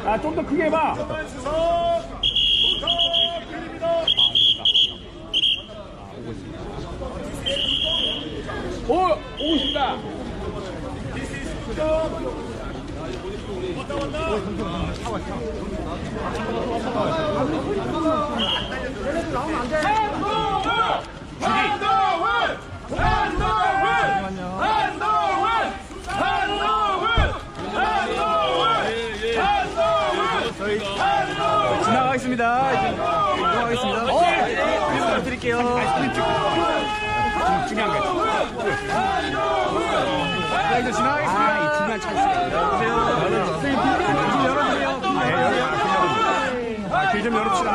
아, 좀 더 크게 해봐. 오고 있습니다. 지나가겠습니다. 지나가겠습니다. 부탁드릴게요. 중요한 거. 이제 지나가겠습니다. 이 중요한 찬스. 여보세요. 선생님, 길 열어주세요. 길 좀 열읍시다.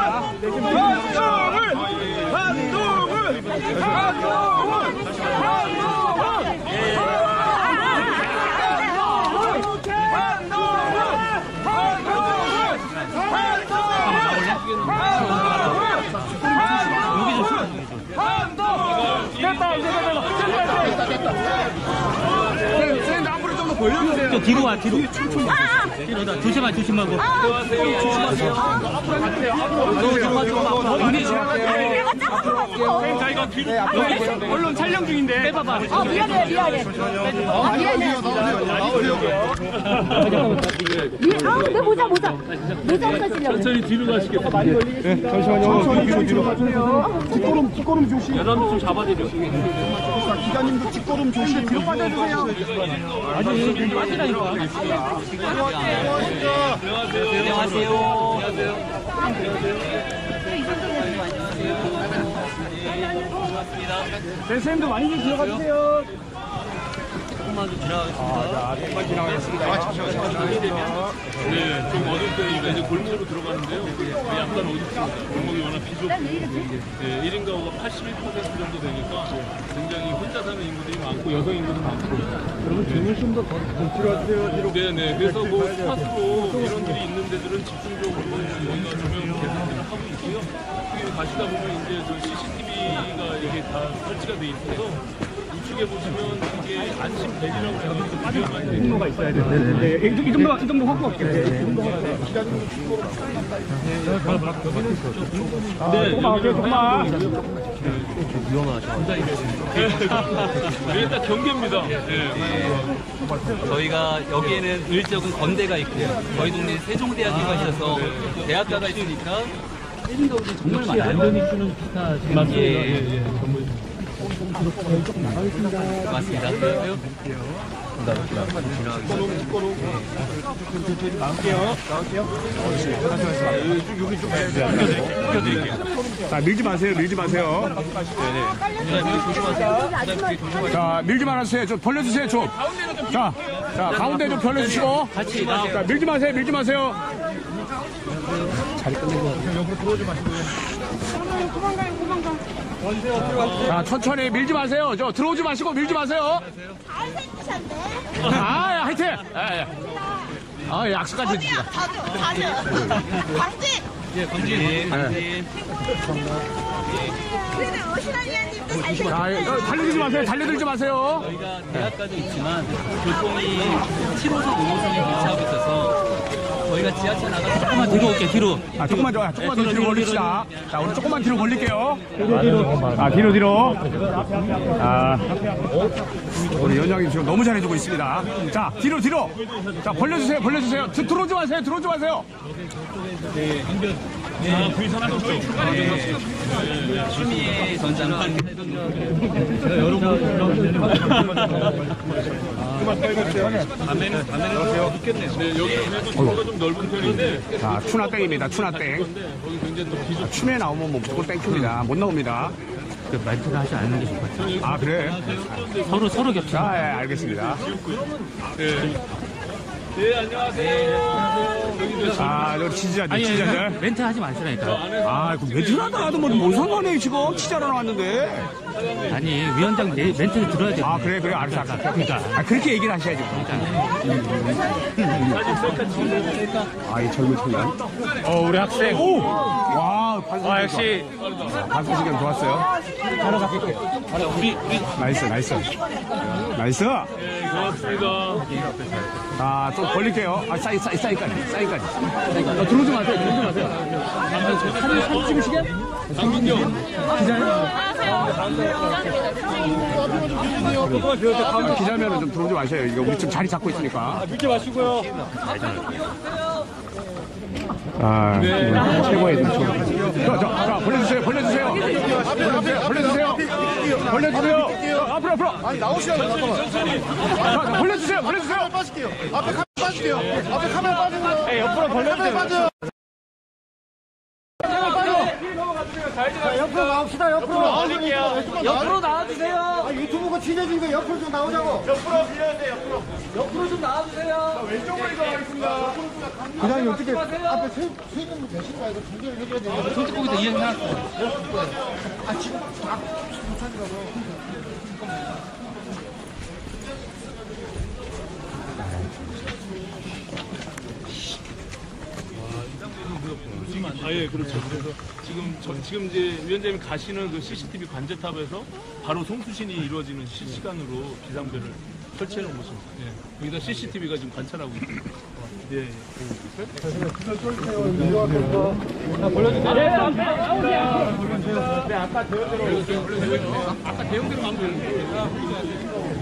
선생님, 앞으로 좀 더 벌려주세요. 저 뒤로 와, 뒤로. 뒤로다. 조심하고. 눈이 지나갈게요. 선생님, 저희가 뒤로 여기 언론 촬영 중인데. 빼봐봐. 미안해. 내 모자 없어지려고. 천천히 뒤로 가시겠어요? 많이 걸리겠습니다. 잠시만요. 뒤로 가주세요. 뒷걸음 조심. 여러분 좀 잡아드려. 기자님도 뒷걸음 조심. 뒤로 빠져주세요. 아니, 빠지라니까. 안녕하세요. 선생님도 많이 좀 들어가 주세요. 조금만 좀 지나가겠습니다. 정말 지나가겠습니다. 네, 좀 어두울 때 이제 골목으로 들어가는데요. 약간 어둡습니다. 골목이 워낙 비좁고, 네, 1인 가구가 81% 정도 되니까 굉장히 혼자 사는 인구들이 많고, 여성 인구도 많고. 여러분 등을 좀 더 뒤로 와주세요. 뒤로. 네, 그래서 뭐 스팟으로 이런들이 있는 데들은 집중적으로 뭔가 조명을 하고 있고요. 여기 가시다 보면 이제 저 CCTV가 이렇게 다 설치가 돼 있어서 우측에 보시면 이게 안심 벨이라고 해서 위험한 통로가 있어야 되는데. 네, 이 정도 확보 할게요. 네, 조금만. 이게 딱 경계입니다. 네. 저희가 여기에는 일적은 건대가 있고요. 저희 동네 세종대학교가 있어서 대학가가 있으니까 1인 가구들이 정말 많아요. 안전이 주는 기타. 예. 맞습니다. 자, 밀지 마세요. 자, 밀지 말아주세요. 좀 벌려주세요, 좀. 자, 가운데 좀 벌려주시고. 자, 밀지 마세요. 자리 끝낸 거 같아요. 옆으로 들어오지 마시고요. 자, 천천히 밀지 마세요. 들어오지 마시고 밀지 마세요. 잘생기셨네. 하여튼. 약속까지 해주시다. 광진. 예, 광진. 그래도 오신환위원님도 잘생겼네. 자, 달려들지 마세요. 저희가 대학가도 있지만 교통이 7호선, 5호선이 교차하고 있어서 저희가 지하철 나가서 조금만 뒤로 올게요, 뒤로. 조금만 더 뒤로 벌립시다. 자, 우리 조금만 뒤로 벌릴게요. 뒤로. 우리 연장님 지금 너무 잘해주고 있습니다. 자, 뒤로. 자, 벌려주세요. 들어오지 마세요. 추미애 전 장관. 그만 담배는 있겠네요. 네, 여기는 그래도 도로가 좀 넓은 편인데. 자, 추나땡입니다. 거기 굉장히 또 비좁. 추미애 나오면 뭐 무조건 땡큐입니다. 못 나옵니다. 말투를 하지 않는 게 좋을 것 같아요. 그래? 서로 겹쳐. 자, 알겠습니다. 네, 안녕하세요. 여기 지지자들. 멘트 하지 마시라니까. 그 멘트를 하더라도 뭔 상관이에요, 지금. 치자로 나왔는데. 아니, 위원장 멘트를 들어야 돼. 아, 그래, 알았어. 그러니까. 아, 그렇게 얘기를 하셔야지. 아, 이 젊은 청년. 우리 학생. 오! 와, 반성. 역시. 반성 시간 좋았어요. 바로 갈게요. 나이스. 나이스. 네, 고맙습니다. 아, 좀 벌릴게요. 아, 사이까지. 들어오지 마세요. 사진 찍으시게? 강민경. 기자면은 좀 들어오지 마세요. 이거 우리 좀 자리 잡고 있으니까. 늦게 마시고요. 아, 최고의 눈총. 자, 벌려주세요. 앞으로. 아니 나오시라고 잠깐만. 자, 벌려주세요. 빠질게요. 앞에 카메라 빠질게요. 앞에 카메라 빠지는 거. 네, 옆으로 카메라 빠져. 옆으로 나옵시다. 옆으로 나와주세요. 아, 유튜브가 친해진 거 옆으로 좀 나오자고. 옆으로 좀 나와주세요. 왼쪽으로 이동하겠습니다. 그냥 어떻게 앞에 세 분 계신가 이거 중계를 해줘야 돼요. 솔직히 거기다 이해해놨어. 아 지금 다 못하니까. 예, 그렇죠. 그래서 지금 이제 위원장님 가시는 그 CCTV 관제탑에서 바로 송수신이 이루어지는 실시간으로 비상벨을 설치해 놓은 곳입니다. 예. 여기다 CCTV가 지금 관찰하고 있습니다. 예. 아까 대형대로 가면 되는데.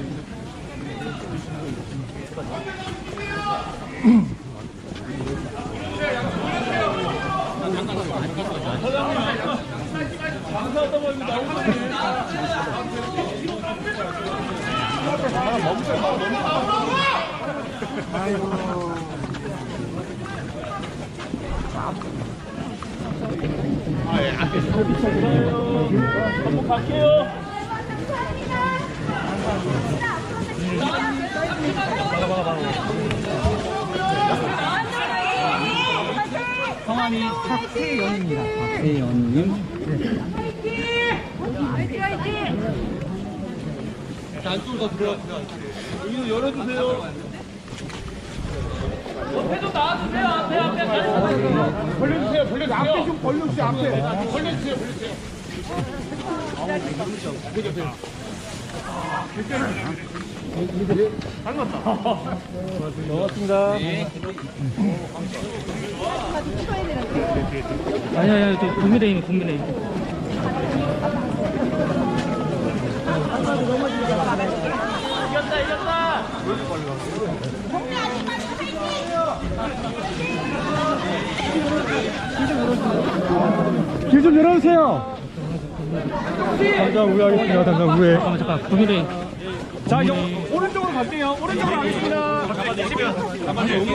한번 갈게요. 성함이 박혜연입니다. 박혜연님. 안쪽으로 더 들어가. 여기는 열어주세요. 벌려주세요. 앞에 좀 벌려주세요. 앞에. 벌려주세요. 아니야, 저 국민의힘. 이겼다. 길 좀 열어주세요. 당장 우회하겠습니다. 당장 우회. 잠깐, 국민의힘. 자, 오른쪽으로 갈게요. 오른쪽으로 가겠습니다. 가만히 여기.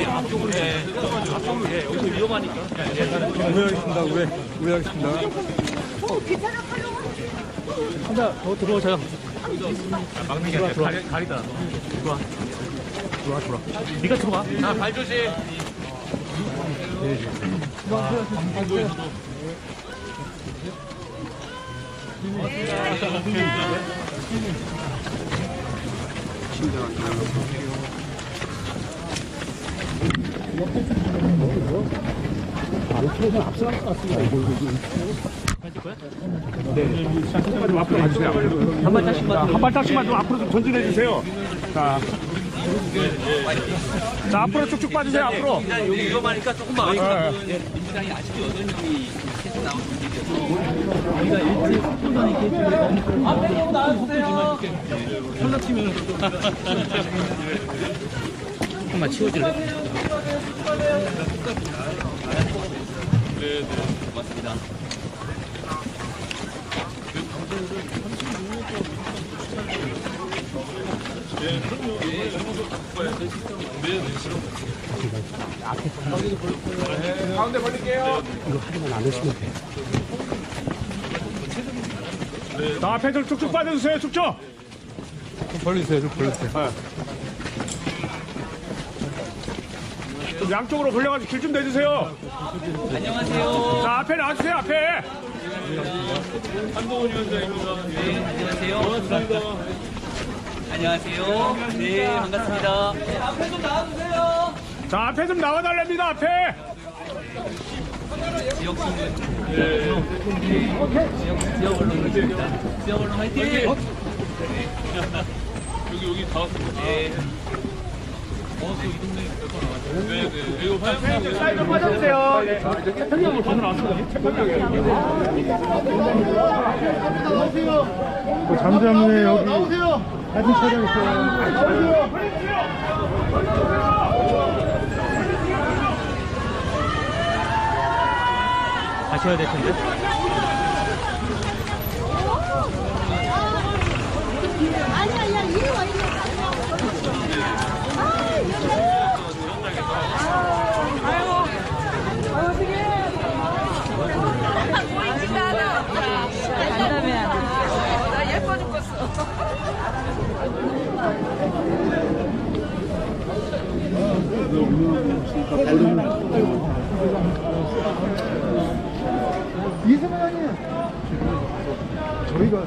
앞쪽으로 여기서 위험하니까. 우회하겠습니다. 우회하겠습니다. 혼자 더 들어오세요. 막는 게 아니라 가리다. 들어와. 네가 들어와. 자, 발 조심. 좀 앞으로 가주세요. 한 발짝씩만 좀 앞으로 좀 전진해주세요. 자, 앞으로 쭉쭉 빠지세요. 앞으로. 여기 위험하니까 조금만 네. 민주당이 아직도 여전히 계속 나오는 분위기여서 앞에 너무 나와주세요. 선락치면서 조금만 치워줄래? 네, 고맙습니다. 가운데 벌릴게요. 자, 앞에 좀 쭉쭉 빠져주세요. 쭉쭉. 좀 벌리세요. 좀 양쪽으로 벌려가지고 길 좀 내주세요. 안녕하세요. 자, 앞에 나와주세요, 앞에. 한동훈 위원장입니다. 네, 안녕하세요. 반갑습니다. 안녕하세요. 네, 반갑습니다. 네, 앞에 좀 나와주세요. 자, 앞에 좀 나와달랍니다, 앞에. 지역 신문. 지역 언론입니다. 지역 언론 화이팅! 여기 다 왔습니다. 네. 또 이 동네 몇번 나왔죠? 네. 이거 화장실 사이드 빠져주세요. 잠잠해 여기 나오세요. 사진 촬영했어요. 가셔야 될 텐데. 아니야, 이리 와, 이리 와. 보이지가 않아. 간다며. 나 예뻐 죽겠어. 이승만 아니에요. 저희가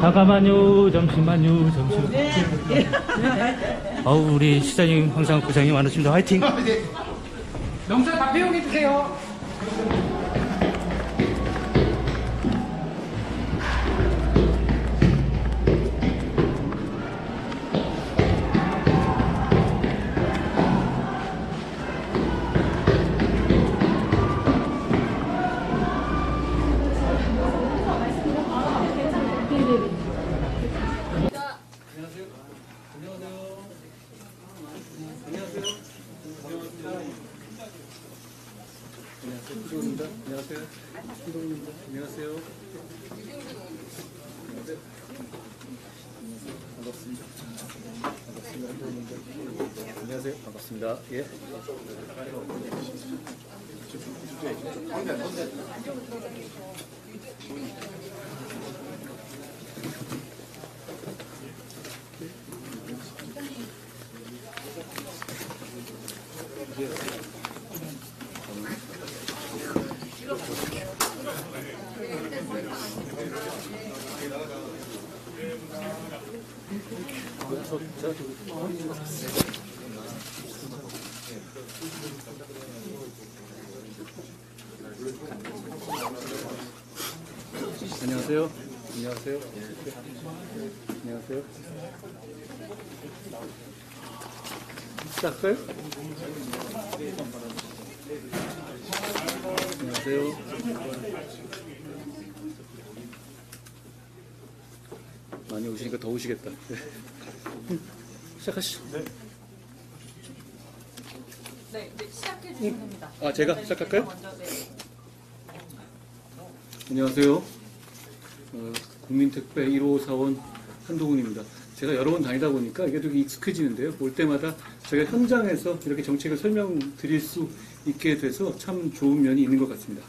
잠깐만요, 잠시만요. 어우, 우리 시장님 항상 고생이 많으십니다. 화이팅! 명사 다 배웅해 주세요. 안녕하세요. 반갑습니다. 예. 안녕하세요. 안녕하세요. 안녕하세요. 시작할까요? 안녕하세요. 많이 오시니까 더우시겠다. 시작하시죠. 네, 시작해 주시면 됩니다. 아, 제가 시작할까요? 먼저, 네. 안녕하세요. 국민택배 1호 사원 한동훈입니다. 제가 여러 번 다니다 보니까 이게 되게 익숙해지는데요. 올 때마다 제가 현장에서 이렇게 정책을 설명드릴 수 있게 돼서 참 좋은 면이 있는 것 같습니다.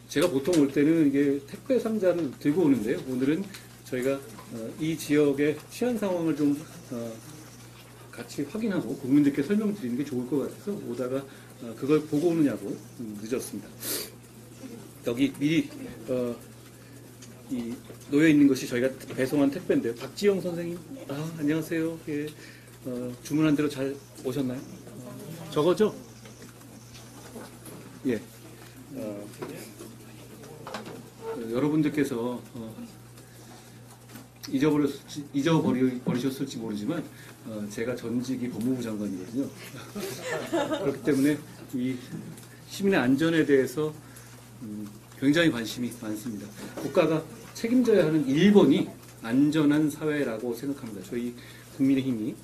제가 보통 올 때는 이게 택배 상자를 들고 오는데요. 오늘은 저희가 이 지역의 치안 상황을 좀 같이 확인하고 국민들께 설명드리는 게 좋을 것 같아서 오다가 그걸 보고 오느냐고 늦었습니다. 여기 미리 놓여 있는 것이 저희가 배송한 택배인데요. 박지영 선생님, 안녕하세요. 예, 주문한 대로 잘 오셨나요? 저거죠? 예. 여러분들께서 잊어버리셨을지 모르지만 제가 전직이 법무부 장관이거든요. 그렇기 때문에 이 시민의 안전에 대해서 굉장히 관심이 많습니다. 국가가 책임져야 하는 1번이 안전한 사회라고 생각합니다. 저희 국민의힘이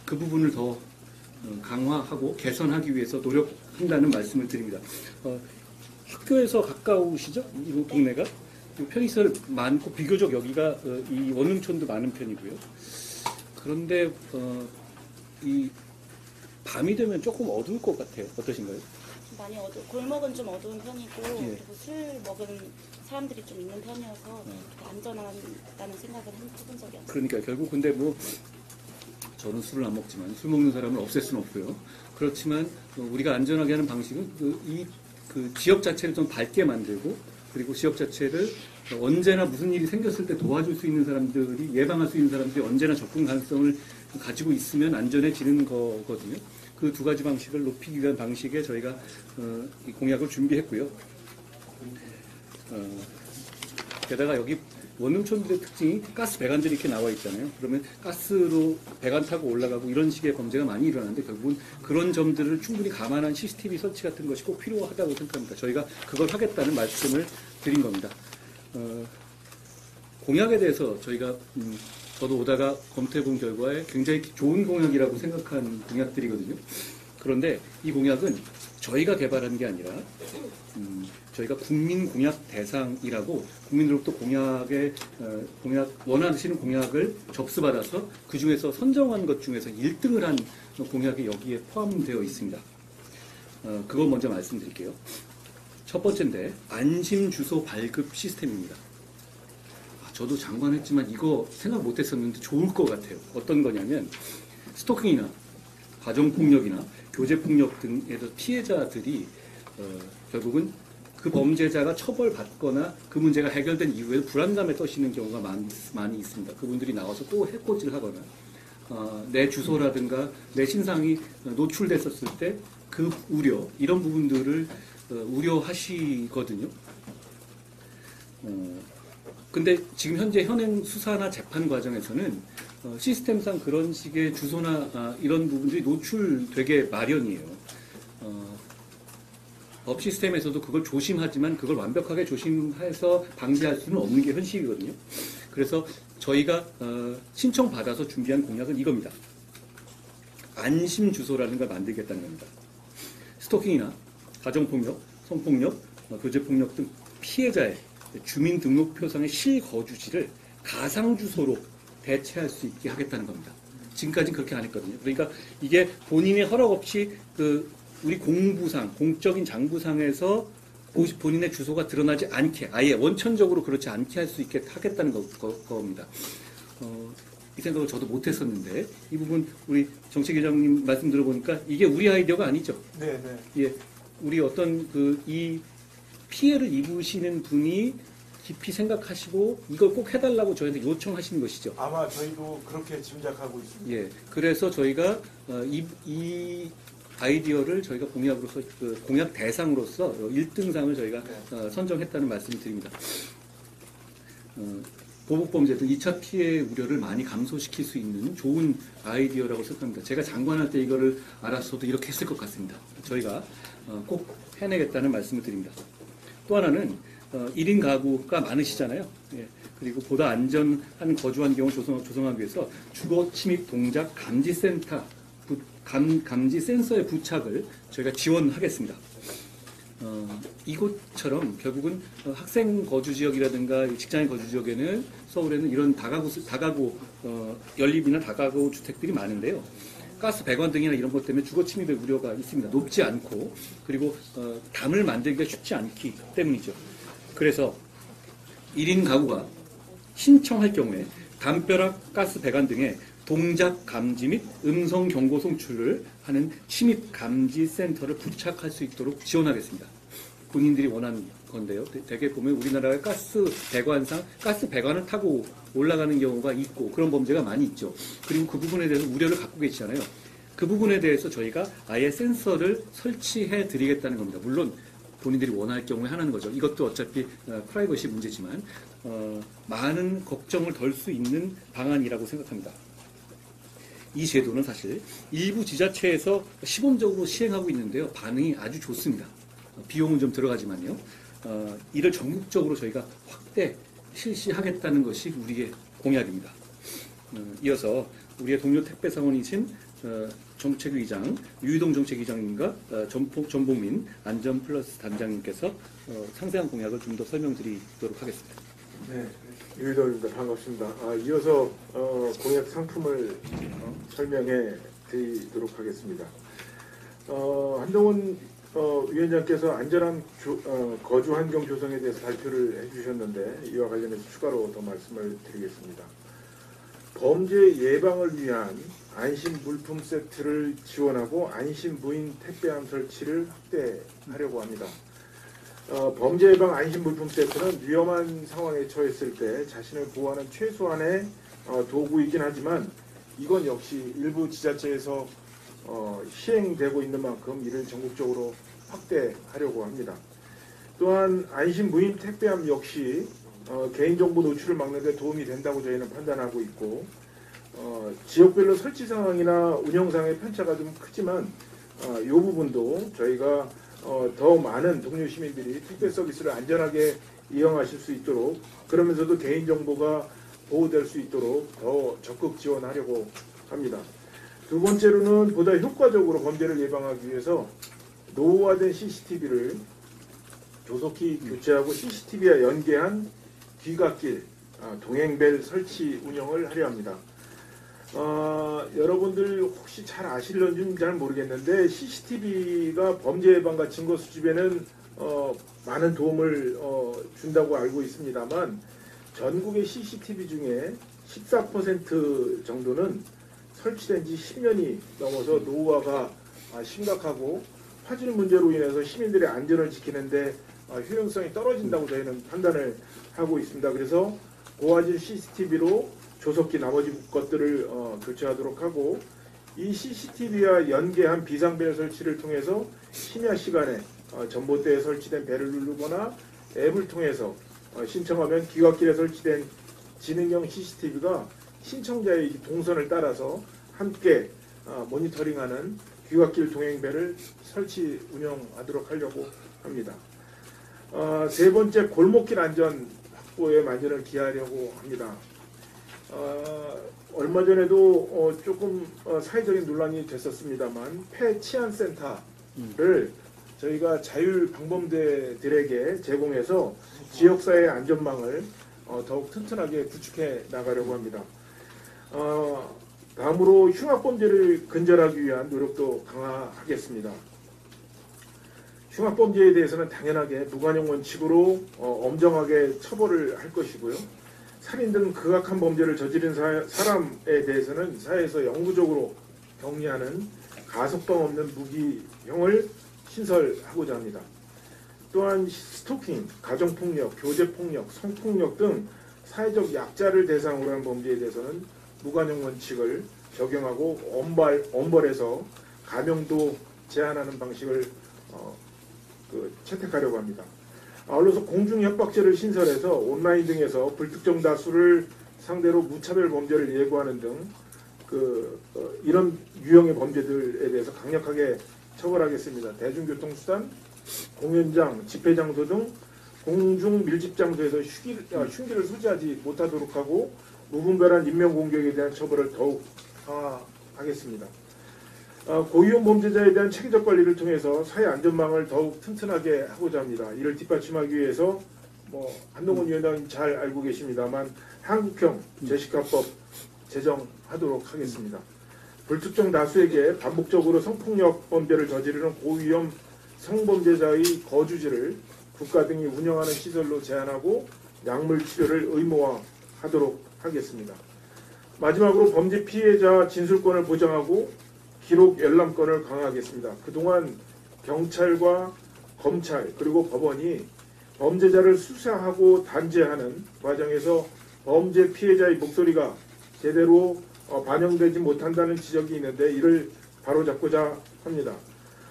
그 부분을 더 강화하고 개선하기 위해서 노력한다는 말씀을 드립니다. 학교에서 가까우시죠? 이 동네가? 편의시설 많고 비교적 여기가 이 원흥촌도 많은 편이고요. 그런데 이 밤이 되면 조금 어두울 것 같아요. 어떠신가요? 많이 골목은 좀 어두운 편이고 그리고 술 먹은 사람들이 좀 있는 편이어서 안전하다는 생각을 해본 적이 없어요. 그러니까 결국 근데 뭐 저는 술을 안 먹지만 술 먹는 사람을 없앨 수는 없고요. 그렇지만 우리가 안전하게 하는 방식은 그 지역 자체를 좀 밝게 만들고 그리고 지역 자체를 언제나 무슨 일이 생겼을 때 도와줄 수 있는 사람들이 예방할 수 있는 사람들이 언제나 접근 가능성을 가지고 있으면 안전해지는 거거든요. 그 두 가지 방식을 높이기 위한 방식에 저희가 이 공약을 준비했고요. 게다가 여기 원흥촌들의 특징이 가스 배관들이 이렇게 나와 있잖아요. 그러면 가스로 배관 타고 올라가고 이런 식의 범죄가 많이 일어나는데 결국은 그런 점들을 충분히 감안한 CCTV 설치 같은 것이 꼭 필요하다고 생각합니다. 저희가 그걸 하겠다는 말씀을 드린 겁니다. 공약에 대해서 저희가 저도 오다가 검토해본 결과에 굉장히 좋은 공약이라고 생각한 공약들이거든요. 그런데 이 공약은 저희가 개발한 게 아니라 저희가 국민 공약 대상이라고 국민들로부터 원하시는 공약을 접수받아서 그 중에서 선정한 것 중에서 1등을 한 공약이 여기에 포함되어 있습니다. 그거 먼저 말씀드릴게요. 첫 번째인데 안심 주소 발급 시스템입니다. 저도 장관했지만 이거 생각 못했었는데 좋을 것 같아요. 어떤 거냐면 스토킹이나 가정폭력이나 교제폭력 등에서 피해자들이 결국은 그 범죄자가 처벌받거나 그 문제가 해결된 이후에 불안감에 떠시는 경우가 많이 있습니다. 그분들이 나와서 또 해코지를 하거나 내 주소라든가 내 신상이 노출됐었을 때 그 우려, 이런 부분들을 우려하시거든요. 근데 지금 현재 현행 수사나 재판 과정에서는 시스템상 그런 식의 주소나 이런 부분들이 노출되게 마련이에요. 법 시스템에서도 그걸 조심하지만 그걸 완벽하게 조심해서 방지할 수는 없는 게 현실이거든요. 그래서 저희가 신청받아서 준비한 공약은 이겁니다. 안심 주소라는 걸 만들겠다는 겁니다. 스토킹이나 가정폭력, 성폭력, 교제폭력 등 피해자의 주민등록표상의 실거주지를 가상주소로 대체할 수 있게 하겠다는 겁니다. 지금까지는 그렇게 안 했거든요. 그러니까 이게 본인의 허락 없이 우리 공부상, 공적인 장부상에서 본인의 주소가 드러나지 않게, 아예 원천적으로 그렇지 않게 할 수 있게 하겠다는 겁니다. 이 생각을 저도 못했었는데 이 부분 우리 정책위원장님 말씀 들어보니까 이게 우리 아이디어가 아니죠. 네. 예, 우리 어떤 이 피해를 입으시는 분이 깊이 생각하시고 이걸 꼭 해달라고 저희한테 요청하시는 것이죠. 아마 저희도 그렇게 짐작하고 있습니다. 예, 그래서 저희가 이 아이디어를 저희가 공약으로서 공약 대상으로서 1등상을 저희가 선정했다는 말씀을 드립니다. 보복범죄 등 2차 피해 우려를 많이 감소시킬 수 있는 좋은 아이디어라고 생각합니다. 제가 장관할 때 이거를 알았어도 이렇게 했을 것 같습니다. 저희가 꼭 해내겠다는 말씀을 드립니다. 또 하나는 1인 가구가 많으시잖아요. 예, 그리고 보다 안전한 거주 환경을 조성하기 위해서 주거 침입 동작 감지센터, 감지 센서의 부착을 저희가 지원하겠습니다. 이곳처럼 결국은 학생 거주 지역이라든가 직장인 거주 지역에는 서울에는 이런 다가구 연립이나 다가구 주택들이 많은데요. 가스 배관 등이나 이런 것 때문에 주거 침입의 우려가 있습니다. 높지 않고 그리고 담을 만들기가 쉽지 않기 때문이죠. 그래서 1인 가구가 신청할 경우에 담벼락 가스 배관 등의 동작 감지 및 음성 경고 송출을 하는 침입 감지 센터를 부착할 수 있도록 지원하겠습니다. 본인들이 원하는 건데요. 대개 보면 우리나라의 가스 배관을 타고 올라가는 경우가 있고 그런 범죄가 많이 있죠. 그리고 그 부분에 대해서 우려를 갖고 계시잖아요. 그 부분에 대해서 저희가 아예 센서를 설치해 드리겠다는 겁니다. 물론 본인들이 원할 경우에 하는 거죠. 이것도 어차피 프라이버시 문제지만 많은 걱정을 덜 수 있는 방안이라고 생각합니다. 이 제도는 사실 일부 지자체에서 시범적으로 시행하고 있는데요. 반응이 아주 좋습니다. 비용은 좀 들어가지만요. 이를 전국적으로 저희가 확대 실시하겠다는 것이 우리의 공약입니다. 이어서 우리의 동료 택배사원이신 정책위장, 유희동 정책위장님과 전복민 안전플러스 단장님께서 상세한 공약을 좀 더 설명드리도록 하겠습니다. 네, 유희동입니다. 반갑습니다. 이어서 공약 상품을 설명해 드리도록 하겠습니다. 한동훈 위원장께서 안전한 거주 환경 조성에 대해서 발표를 해주셨는데 이와 관련해서 추가로 더 말씀을 드리겠습니다. 범죄 예방을 위한 안심 물품 세트를 지원하고 안심 무인 택배함 설치를 확대하려고 합니다. 범죄 예방 안심 물품 세트는 위험한 상황에 처했을 때 자신을 보호하는 최소한의 도구이긴 하지만 이건 역시 일부 지자체에서 시행되고 있는 만큼 이를 전국적으로 확대하려고 합니다. 또한 안심 무인 택배함 역시 개인정보 노출을 막는 데 도움이 된다고 저희는 판단하고 있고 지역별로 설치 상황이나 운영상의 편차가 좀 크지만 이 부분도 저희가 더 많은 동료 시민들이 택배 서비스를 안전하게 이용하실 수 있도록 그러면서도 개인정보가 보호될 수 있도록 더 적극 지원하려고 합니다. 두 번째로는 보다 효과적으로 범죄를 예방하기 위해서 노후화된 CCTV를 조속히 교체하고 CCTV와 연계한 귀갓길, 동행벨 설치 운영을 하려 합니다. 여러분들 혹시 잘 아실런지는 잘 모르겠는데 CCTV가 범죄 예방과 증거 수집에는 많은 도움을 준다고 알고 있습니다만 전국의 CCTV 중에 14% 정도는 설치된 지 10년이 넘어서 노후화가 심각하고 화질 문제로 인해서 시민들의 안전을 지키는데 효용성이 떨어진다고 저희는 판단을 하고 있습니다. 그래서 고화질 CCTV로 조속히 나머지 것들을 교체하도록 하고 이 CCTV와 연계한 비상벨 설치를 통해서 심야 시간에 전봇대에 설치된 벨을 누르거나 앱을 통해서 신청하면 귀갓길에 설치된 지능형 CCTV가 신청자의 동선을 따라서 함께 모니터링하는 귀갓길 동행벨을 설치 운영하도록 하려고 합니다. 세 번째, 골목길 안전 확보에 만전을 기하려고 합니다. 얼마 전에도 조금 사회적인 논란이 됐었습니다만 폐치안센터를 저희가 자율 방범대들에게 제공해서 지역사회 안전망을 더욱 튼튼하게 구축해 나가려고 합니다. 다음으로 흉악범죄를 근절하기 위한 노력도 강화하겠습니다. 흉악범죄에 대해서는 당연하게 무관용 원칙으로 엄정하게 처벌을 할 것이고요. 살인 등 극악한 범죄를 저지른 사람에 대해서는 사회에서 영구적으로 격리하는 가석방 없는 무기형을 신설하고자 합니다. 또한 스토킹, 가정폭력, 교제폭력, 성폭력 등 사회적 약자를 대상으로 한 범죄에 대해서는 무관용 원칙을 적용하고 엄벌해서 감형도 제한하는 방식을 채택하려고 합니다. 아울러서 공중협박죄를 신설해서 온라인 등에서 불특정 다수를 상대로 무차별 범죄를 예고하는 등 이런 유형의 범죄들에 대해서 강력하게 처벌하겠습니다. 대중교통수단, 공연장, 집회장소 등 공중 밀집장소에서 흉기를 소지하지 못하도록 하고 무분별한 인명공격에 대한 처벌을 더욱 강화하겠습니다. 고위험 범죄자에 대한 체계적 관리를 통해서 사회 안전망을 더욱 튼튼하게 하고자 합니다. 이를 뒷받침하기 위해서 한동훈 위원장님 잘 알고 계십니다만 한국형 제시카법 제정하도록 하겠습니다. 불특정 다수에게 반복적으로 성폭력 범죄를 저지르는 고위험 성범죄자의 거주지를 국가 등이 운영하는 시설로 제한하고 약물 치료를 의무화하도록 하도록 하겠습니다. 마지막으로 범죄 피해자 진술권을 보장하고 기록 열람권을 강화하겠습니다. 그동안 경찰과 검찰 그리고 법원이 범죄자를 수사하고 단죄하는 과정에서 범죄 피해자의 목소리가 제대로 반영되지 못한다는 지적이 있는데 이를 바로잡고자 합니다.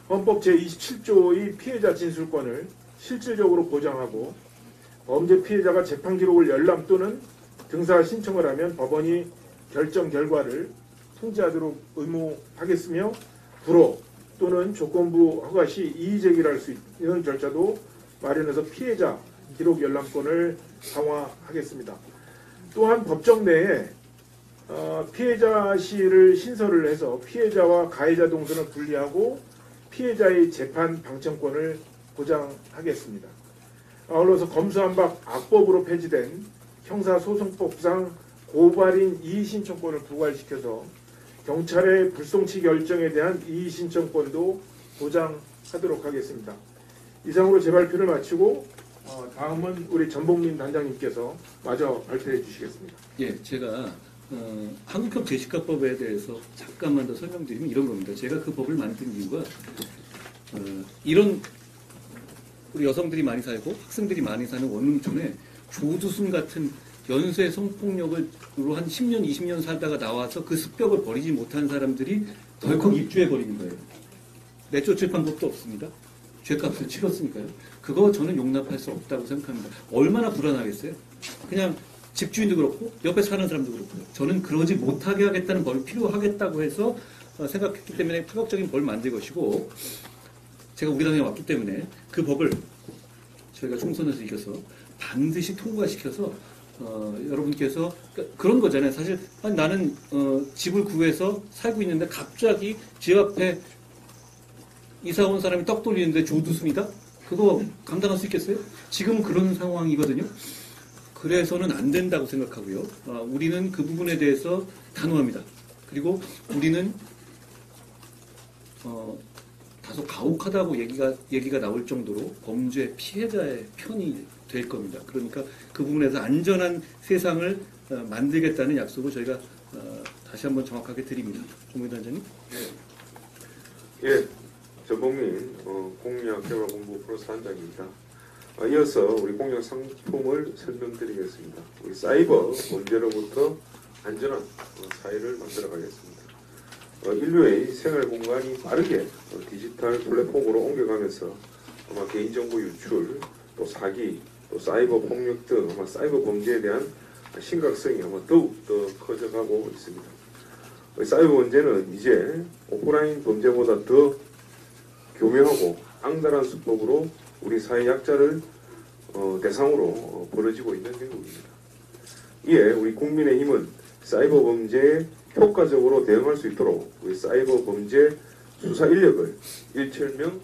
헌법 제27조의 피해자 진술권을 실질적으로 보장하고 범죄 피해자가 재판 기록을 열람 또는 등사 신청을 하면 법원이 결정 결과를 통지하도록 의무하겠으며 불허 또는 조건부 허가 시 이의 제기를 할 수 있는 절차도 마련해서 피해자 기록 열람권을 강화하겠습니다. 또한 법정 내에 피해자실을 신설을 해서 피해자와 가해자 동선을 분리하고 피해자의 재판 방청권을 보장하겠습니다. 아울러서 검수한박 악법으로 폐지된 형사소송법상 고발인 이의신청권을 부활시켜서 경찰의 불송치 결정에 대한 이의신청권도 보장하도록 하겠습니다. 이상으로 제 발표를 마치고 다음은 우리 전복민 단장님께서 마저 발표해 주시겠습니다. 예, 제가 한국형 제시카법에 대해서 잠깐만 더 설명드리면 이런 겁니다. 제가 그 법을 만든 이유가 이런 우리 여성들이 많이 살고 학생들이 많이 사는 원룸촌에 조두순 같은 연쇄 성폭력으로 한 10년, 20년 살다가 나와서 그 습격을 버리지 못한 사람들이 덜컥 입주해 버리는 거예요. 내쫓을 방법도 없습니다. 죄값을 치렀으니까요. 그거 저는 용납할 수 없다고 생각합니다. 얼마나 불안하겠어요. 그냥 집주인도 그렇고 옆에 사는 사람도 그렇고요. 저는 그러지 못하게 하겠다는 법이 필요하겠다고 해서 생각했기 때문에 파격적인 법을 만들 것이고 제가 우리 당에 왔기 때문에 그 법을 저희가 총선에서 이겨서 반드시 통과시켜서 여러분께서 그런 거잖아요. 사실 나는 집을 구해서 살고 있는데 갑자기 집 앞에 이사 온 사람이 떡 돌리는데 조두순이다? 그거 감당할 수 있겠어요? 지금은 그런 상황이거든요. 그래서는 안 된다고 생각하고요. 우리는 그 부분에 대해서 단호합니다. 그리고 우리는 다소 가혹하다고 얘기가 나올 정도로 범죄 피해자의 편이 될 겁니다. 그러니까 그 부분에서 안전한 세상을 만들겠다는 약속을 저희가 다시 한번 정확하게 드립니다. 조문희 단장님. 예, 전복민 공약개발본부 플러스 단장입니다. 이어서 우리 공약 상품을 설명드리겠습니다. 우리 사이버 문제로부터 안전한 사회를 만들어가겠습니다. 인류의 생활 공간이 빠르게 디지털 플랫폼으로 옮겨가면서 아마 개인정보 유출, 또 사기, 또 사이버 폭력 등 아마 사이버 범죄에 대한 심각성이 아마 더욱 더 커져가고 있습니다. 사이버 문제는 이제 오프라인 범죄보다 더 교묘하고 악랄한 수법으로 우리 사회 약자를 대상으로 벌어지고 있는 행동입니다. 이에 우리 국민의힘은 사이버 범죄에 효과적으로 대응할 수 있도록 우리 사이버 범죄 수사 인력을 일철명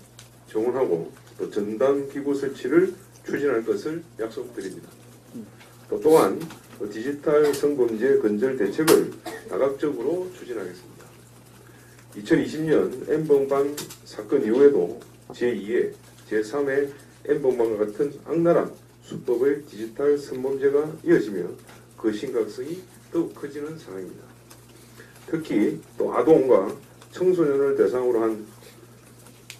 정원하고 또 전담 기구 설치를 추진할 것을 약속드립니다. 또한 디지털 성범죄 근절 대책을 다각적으로 추진하겠습니다. 2020년 N번방 사건 이후에도 제2회, 제3회 N번방과 같은 악랄한 수법의 디지털 성범죄가 이어지며 그 심각성이 더욱 커지는 상황입니다. 특히 또 아동과 청소년을 대상으로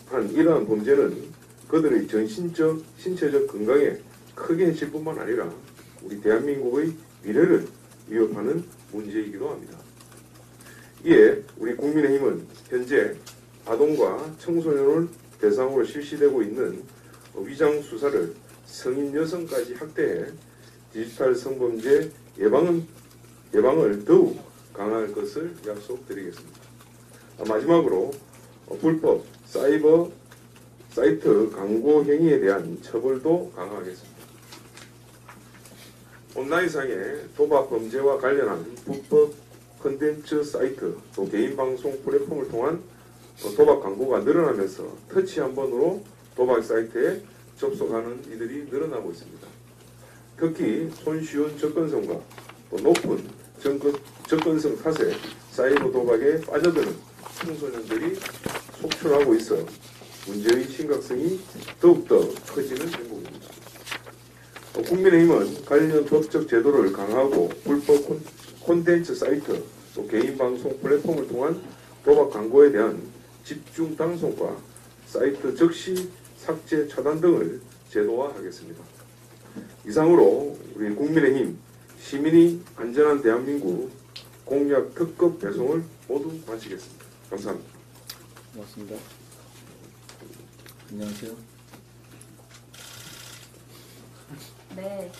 한 이러한 범죄는 그들의 전신적, 신체적 건강에 크게 해칠 뿐만 아니라 우리 대한민국의 미래를 위협하는 문제이기도 합니다. 이에 우리 국민의힘은 현재 아동과 청소년을 대상으로 실시되고 있는 위장 수사를 성인 여성까지 확대해 디지털 성범죄 예방을 더욱 강화할 것을 약속드리겠습니다. 마지막으로 불법 사이버 사이트 광고 행위에 대한 처벌도 강화하겠습니다. 온라인상의 도박 범죄와 관련한 불법 콘텐츠 사이트 또 개인 방송 플랫폼을 통한 도박 광고가 늘어나면서 터치 한 번으로 도박 사이트에 접속하는 이들이 늘어나고 있습니다. 특히 손쉬운 접근성과 또 높은 접근성 탓에 사이버 도박에 빠져드는 청소년들이 속출하고 있어 문제의 심각성이 더욱더 커지는 행동입니다. 국민의힘은 관련 법적 제도를 강화하고 불법 콘텐츠 사이트 또 개인 방송 플랫폼을 통한 도박 광고에 대한 집중 방송과 사이트 즉시 삭제 차단 등을 제도화하겠습니다. 이상으로 우리 국민의힘 시민이 안전한 대한민국 공약 특급 배송을 모두 마치겠습니다. 감사합니다. 고맙습니다. 안녕하세요. 네.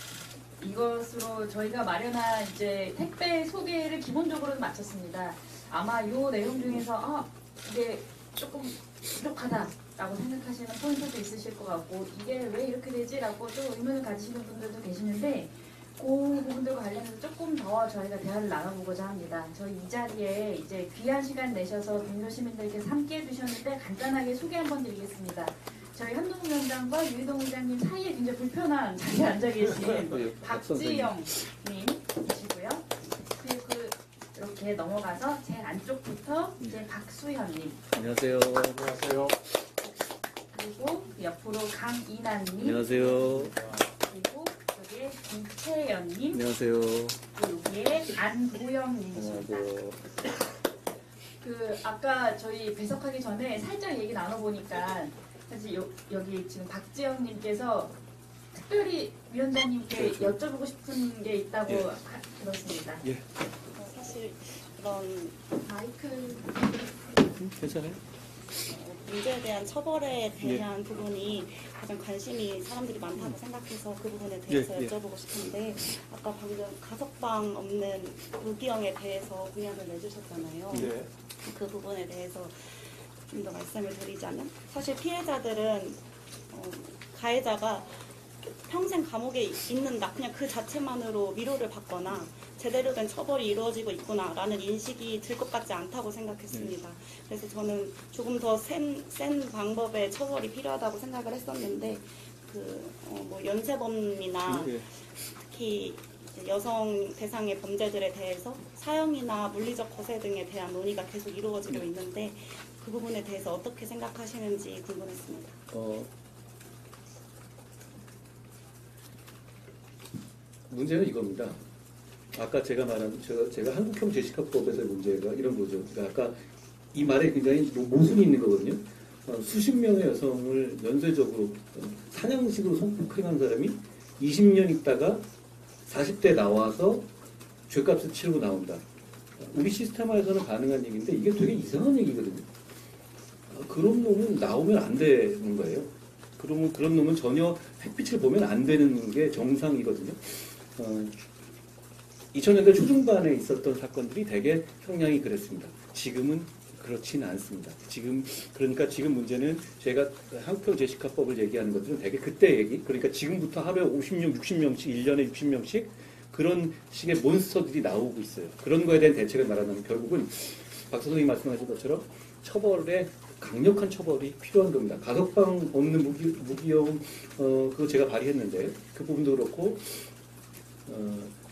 이것으로 저희가 마련한 이제 택배 소개를 기본적으로는 마쳤습니다. 아마 이 내용 중에서 이게 조금 부족하다라고 생각하시는 포인트도 있으실 것 같고 이게 왜 이렇게 되지라고 또 의문을 가지시는 분들도 계시는데 그 부분들과 관련해서 조금 더 저희가 대화를 나눠보고자 합니다. 저희 이 자리에 이제 귀한 시간 내셔서 동료 시민들께서 함께해 주셨는데 간단하게 소개 한번 드리겠습니다. 저희 한동훈 위원장과 유희동 의장님 사이에 굉장히 불편한 자리에 앉아 계신 박지영님이시고요. 그리고 이렇게 넘어가서 제일 안쪽부터 이제 박수현님. 안녕하세요. 안녕하세요. 그리고 옆으로 강이난님. 안녕하세요. 그리고 여기에 김채연님. 안녕하세요. 그리고 여기에 안보영님이십니다. 아까 저희 배석하기 전에 살짝 얘기 나눠보니까 사실 여기 지금 박지영님께서 특별히 위원장님께 여쭤보고 싶은 게 있다고 들었습니다. 예. 사실 그런 마이크 괜찮아요? 문제에 대한 처벌에 대한 부분이 가장 관심이 사람들이 많다고 생각해서 그 부분에 대해서 여쭤보고 싶은데 아까 방금 가석방 없는 무기형에 대해서 공약을 내주셨잖아요. 그 부분에 대해서 좀 더 말씀을 드리자면 사실 피해자들은 가해자가 평생 감옥에 있는다 그냥 그 자체만으로 위로를 받거나 제대로 된 처벌이 이루어지고 있구나라는 인식이 들 것 같지 않다고 생각했습니다. 그래서 저는 조금 더 센 방법의 처벌이 필요하다고 생각을 했었는데 뭐 연쇄범이나 특히 여성 대상의 범죄들에 대해서 사형이나 물리적 거세 등에 대한 논의가 계속 이루어지고 있는데 그 부분에 대해서 어떻게 생각하시는지 궁금했습니다. 문제는 이겁니다. 아까 제가 말한 제가 한국형 제시카법에서의 문제가 이런 거죠. 그러니까 아까 이 말에 굉장히 모순이 있는 거거든요. 수십 명의 여성을 연쇄적으로 사냥식으로 성폭행한 사람이 20년 있다가 40대 나와서 죄값을 치르고 나온다. 우리 시스템화에서는 가능한 얘기인데 이게 되게 이상한 얘기거든요. 그런 놈은 나오면 안 되는 거예요. 그러면 그런 놈은 전혀 햇빛을 보면 안 되는 게 정상이거든요. 2000년대 초중반에 있었던 사건들이 되게 형량이 그랬습니다. 지금은 그렇지는 않습니다. 그러니까 지금 문제는 제가 한국형 제시카법을 얘기하는 것들은 되게 그때 얘기, 그러니까 지금부터 하루에 50명, 60명씩, 1년에 60명씩 그런 식의 몬스터들이 나오고 있어요. 그런 거에 대한 대책을 말하면 결국은 박 선생님이 말씀하신 것처럼 강력한 처벌이 필요한 겁니다. 가석방 없는 무기형, 그거 제가 발의했는데 그 부분도 그렇고,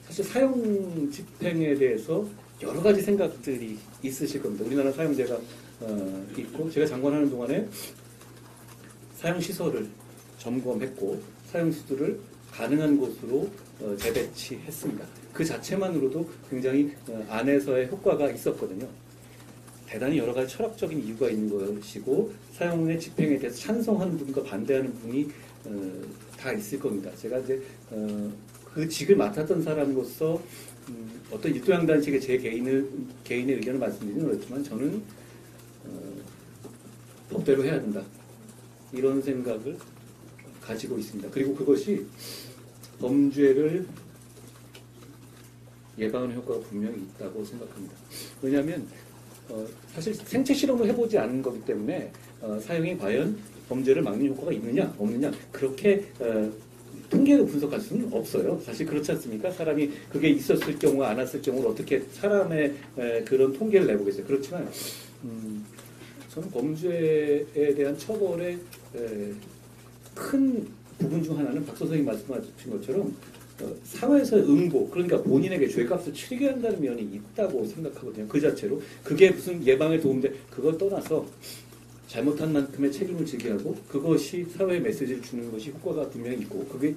사실 사형 집행에 대해서 여러 가지 생각들이 있으실 겁니다. 우리나라 사형제가 있고, 제가 장관하는 동안에 사형시설을 점검했고, 사형수들을 가능한 곳으로 재배치했습니다. 그 자체만으로도 굉장히 안에서의 효과가 있었거든요. 대단히 여러 가지 철학적인 이유가 있는 것이고, 사형의 집행에 대해서 찬성하는 분과 반대하는 분이 다 있을 겁니다. 제가 이제 그 직을 맡았던 사람으로서 어떤 일도양단식의 제 개인의 의견을 말씀드리는 그렇지만 저는 법대로 해야 된다. 이런 생각을 가지고 있습니다. 그리고 그것이 범죄를 예방하는 효과가 분명히 있다고 생각합니다. 왜냐하면 사실 생체 실험을 해보지 않은 거기 때문에 사형이 과연 범죄를 막는 효과가 있느냐 없느냐 그렇게 통계로 분석할 수는 없어요. 사실 그렇지 않습니까? 사람이 그게 있었을 경우 안 왔을 경우를 어떻게 사람의 그런 통계를 내보겠어요. 그렇지만 저는 범죄에 대한 처벌의 큰 부분 중 하나는 박 선생님이 말씀하신 것처럼 사회에서의 응보, 그러니까 본인에게 죄값을 치르게 한다는 면이 있다고 생각하거든요. 그 자체로. 그게 무슨 예방에 도움돼, 그걸 떠나서 잘못한 만큼의 책임을 지게 하고 그것이 사회에 메시지를 주는 것이 효과가 분명히 있고 그게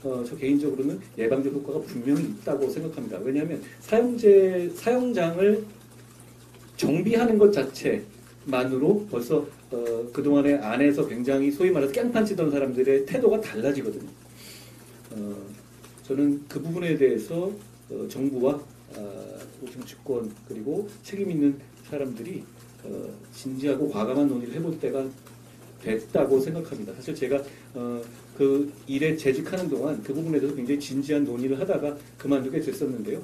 저 개인적으로는 예방적 효과가 분명히 있다고 생각합니다. 왜냐하면 사용장을 정비하는 것 자체만으로 벌써 그동안에 안에서 굉장히 소위 말해서 깽판 치던 사람들의 태도가 달라지거든요. 저는 그 부분에 대해서 정부와 정치권 그리고 책임 있는 사람들이 진지하고 과감한 논의를 해볼 때가 됐다고 생각합니다. 사실 제가 그 일에 재직하는 동안 그 부분에 대해서 굉장히 진지한 논의를 하다가 그만두게 됐었는데요.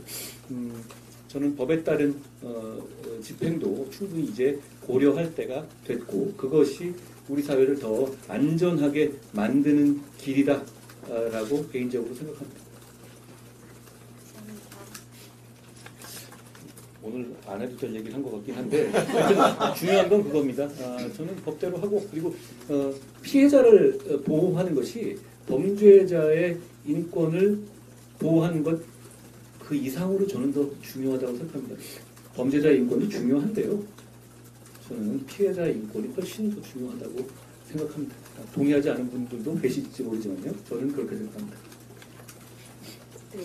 저는 법에 따른 집행도 충분히 이제 고려할 때가 됐고 그것이 우리 사회를 더 안전하게 만드는 길이다라고 개인적으로 생각합니다. 오늘 안 해도 될 얘기를 한 것 같긴 한데 하여튼 중요한 건 그겁니다. 저는 법대로 하고 그리고 피해자를 보호하는 것이 범죄자의 인권을 보호하는 것 그 이상으로 저는 더 중요하다고 생각합니다. 범죄자의 인권이 중요한데요. 저는 피해자의 인권이 훨씬 더 중요하다고 생각합니다. 동의하지 않은 분들도 계실지 모르지만요. 저는 그렇게 생각합니다.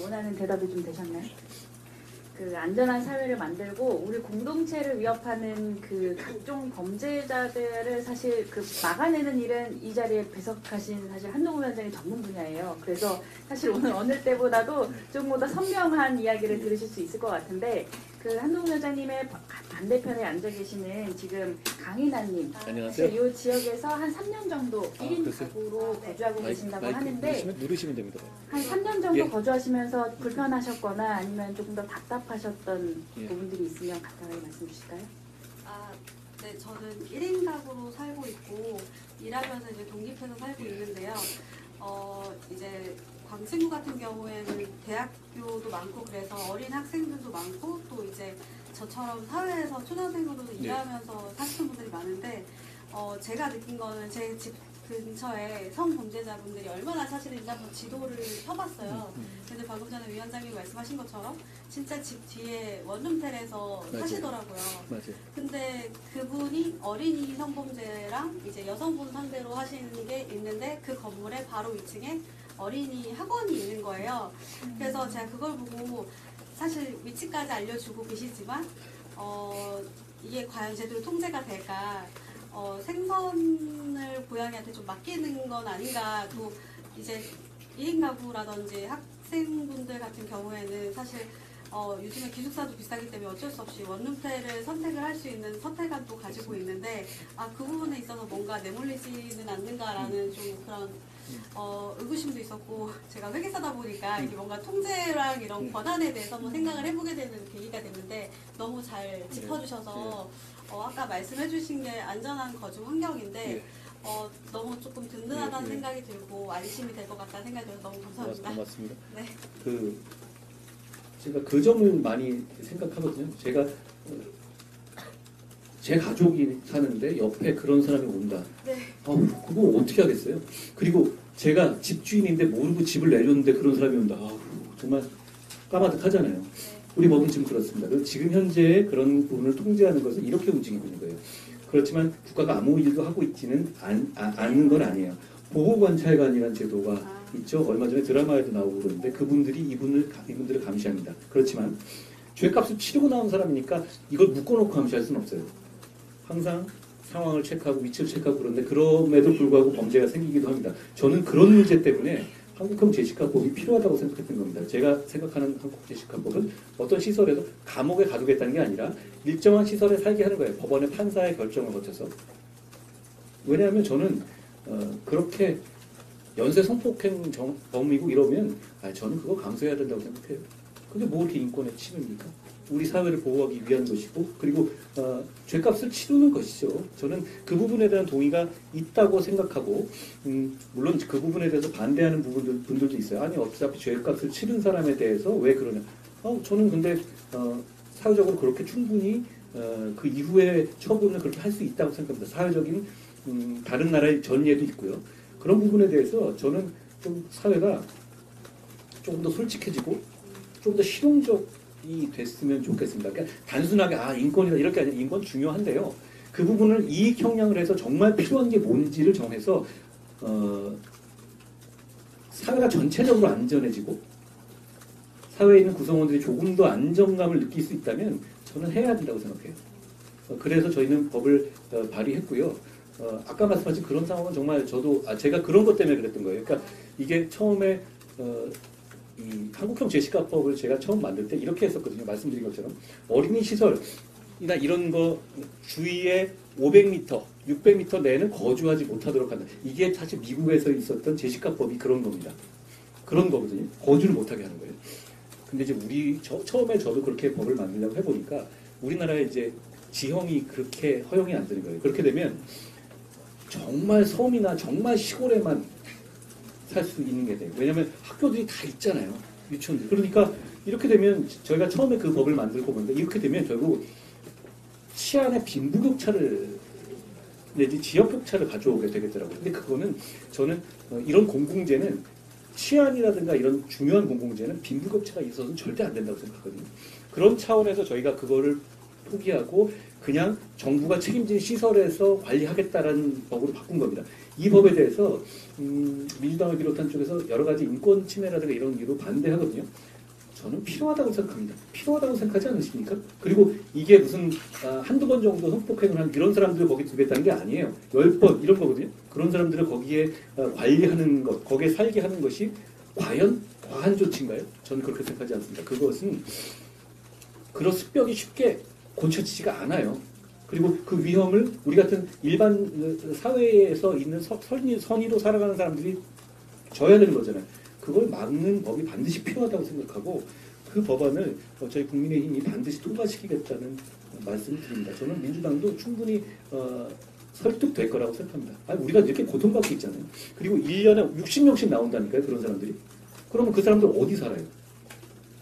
원하는 대답이 좀 되셨나요? 그 안전한 사회를 만들고 우리 공동체를 위협하는 그 각종 범죄자들을 사실 그 막아내는 일은 이 자리에 배석하신 사실 한동훈 위원장의 전문 분야예요. 그래서 사실 오늘 어느 때보다도 조금 더 선명한 이야기를 들으실 수 있을 것 같은데 그 한동훈 위원장님의 반대편에 앉아 계시는 지금 강인하님 안녕하세요. 이 지역에서 한 3년 정도 1인 가구로 거주하고 계신다고 하는데 누르시면 됩니다. 한 3년 정도 거주하시면서 불편하셨거나 아니면 조금 더 답답하셨던 부분들이 있으면 간단하게 말씀 주실까요? 네, 저는 1인 가구로 살고 있고 일하면서 이제 독립해서 살고 있는데요. 이제 광진구 같은 경우에는 대학교도 많고 그래서 어린 학생들도 많고 또 이제 저처럼 사회에서 초년생으로도 일하면서 사시는 분들이 많은데 제가 느낀 거는 제 집 근처에 성범죄자분들이 얼마나 사시는지 한번 지도를 펴봤어요. 근데 방금 전에 위원장님이 말씀하신 것처럼 진짜 집 뒤에 원룸텔에서 사시더라고요. 맞아요. 근데 그분이 어린이 성범죄랑 이제 여성분 상대로 하시는 게 있는데 그 건물의 바로 위층에 어린이 학원이 있는 거예요. 그래서 제가 그걸 보고 사실 위치까지 알려주고 계시지만 이게 과연 제대로 통제가 될까 생선을 고양이한테 좀 맡기는 건 아닌가. 또 이제 1인 가구라든지 학생분들 같은 경우에는 사실 요즘에 기숙사도 비싸기 때문에 어쩔 수 없이 원룸텔을 선택을 할 수 있는 선택감도 가지고 있는데 그 부분에 있어서 뭔가 내몰리지는 않는가라는 좀 그런 의구심도 있었고 제가 회계사다 보니까 이게 뭔가 통제랑 이런 권한에 대해서 한번 생각을 해보게 되는 계기가 됐는데 너무 잘 짚어주셔서 아까 말씀해주신 게 안전한 거주 환경인데 너무 조금 든든하다는 생각이 들고 안심이 될 것 같다는 생각이 들어서 너무 감사합니다. 고맙습니다. 네. 제가 그 점을 많이 생각하거든요. 제가 제 가족이 사는데 옆에 그런 사람이 온다. 네. 그거 어떻게 하겠어요? 그리고 제가 집주인인데 모르고 집을 내줬는데 그런 사람이 온다. 정말 까마득하잖아요. 우리 법은 지금 그렇습니다. 그래서 지금 현재 그런 부분을 통제하는 것은 이렇게 움직이고 있는 거예요. 그렇지만 국가가 아무 일도 하고 있지는 않는 건 아니에요. 보호관찰관이라는 제도가 있죠. 얼마 전에 드라마에도 나오고 그러는데 그분들이 이분들을 감시합니다. 그렇지만 죄값을 치르고 나온 사람이니까 이걸 묶어놓고 감시할 수는 없어요. 항상 상황을 체크하고 위치를 체크하고 그런데 그럼에도 불구하고 범죄가 생기기도 합니다. 저는 그런 문제 때문에 한국형 제시카법이 필요하다고 생각했던 겁니다. 제가 생각하는 한국 제시카법은 어떤 시설에서 감옥에 가두겠다는 게 아니라 일정한 시설에 살게 하는 거예요. 법원의 판사의 결정을 거쳐서. 왜냐하면 저는 그렇게 연쇄 성폭행 범이고 이러면 저는 그거 감수해야 된다고 생각해요. 그게 뭐 이렇게 인권의 침해입니까? 우리 사회를 보호하기 위한 것이고 그리고 죄값을 치르는 것이죠. 저는 그 부분에 대한 동의가 있다고 생각하고 물론 그 부분에 대해서 반대하는 분들도 있어요. 아니 어차피 죄값을 치른 사람에 대해서 왜 그러냐. 저는 근데 사회적으로 그렇게 충분히 그 이후에 처분을 그렇게 할 수 있다고 생각합니다. 사회적인 다른 나라의 전례도 있고요. 그런 부분에 대해서 저는 좀 사회가 조금 더 솔직해지고 좀 더 실용적이 됐으면 좋겠습니다. 그러니까 단순하게 인권이다 이렇게 아니라 인권 중요한데요. 그 부분을 이익 형량을 해서 정말 필요한 게 뭔지를 정해서 사회가 전체적으로 안전해지고 사회에 있는 구성원들이 조금 더 안정감을 느낄 수 있다면 저는 해야 된다고 생각해요. 그래서 저희는 법을 발의했고요. 아까 말씀하신 그런 상황은 정말 저도 제가 그런 것 때문에 그랬던 거예요. 그러니까 이게 처음에 이 한국형 제시카법을 제가 처음 만들 때 이렇게 했었거든요. 말씀드린 것처럼 어린이 시설이나 이런 거 주위에 500m, 600m 내에는 거주하지 못하도록 한다. 이게 사실 미국에서 있었던 제시카법이 그런 겁니다. 그런 거거든요. 거주를 못하게 하는 거예요. 근데 이제 처음에 저도 그렇게 법을 만들려고 해보니까 우리나라에 이제 지형이 그렇게 허용이 안 되는 거예요. 그렇게 되면 정말 섬이나 정말 시골에만 살 수 있는 게 돼요. 왜냐하면 학교들이 다 있잖아요. 유치원들. 그러니까 이렇게 되면 저희가 처음에 그 법을 만들고 보는데 이렇게 되면 결국 치안의 빈부격차를 내지 지역격차를 가져오게 되겠더라고요. 근데 그거는 저는 이런 공공재는 치안이라든가 이런 중요한 공공재는 빈부격차가 있어서는 절대 안 된다고 생각하거든요. 그런 차원에서 저희가 그거를 포기하고 그냥 정부가 책임진 시설에서 관리하겠다라는 법으로 바꾼 겁니다. 이 법에 대해서 민주당을 비롯한 쪽에서 여러 가지 인권 침해라든가 이런 이유로 반대하거든요. 저는 필요하다고 생각합니다. 필요하다고 생각하지 않으십니까? 그리고 이게 무슨 한두 번 정도 성폭행을 한 이런 사람들을 거기 두겠다는 게 아니에요. 10번 이런 거거든요. 그런 사람들을 거기에 관리하는 것, 거기에 살게 하는 것이 과연 과한 조치인가요? 저는 그렇게 생각하지 않습니다. 그것은 그런 습벽이 쉽게 고쳐지지가 않아요. 그리고 그 위험을 우리 같은 일반 사회에서 있는 선의로 살아가는 사람들이 져야 되는 거잖아요. 그걸 막는 법이 반드시 필요하다고 생각하고 그 법안을 저희 국민의힘이 반드시 통과시키겠다는 말씀을 드립니다. 저는 민주당도 충분히 설득될 거라고 생각합니다. 아니, 우리가 이렇게 고통받고 있잖아요. 그리고 1년에 60명씩 나온다니까요. 그런 사람들이. 그러면 그 사람들 어디 살아요?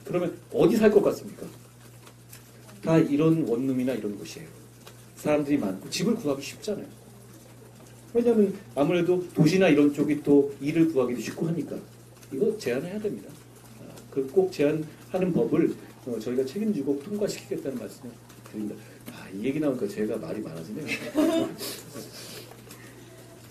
그러면 어디 살 것 같습니까? 다 이런 원룸이나 이런 곳이에요. 사람들이 많고 집을 구하기 쉽잖아요. 왜냐하면 아무래도 도시나 이런 쪽이 또 일을 구하기도 쉽고 하니까 이거 제한해야 됩니다. 그 꼭 제한하는 법을 저희가 책임지고 통과시키겠다는 말씀을 드립니다. 이 얘기 나오니까 제가 말이 많아지네요.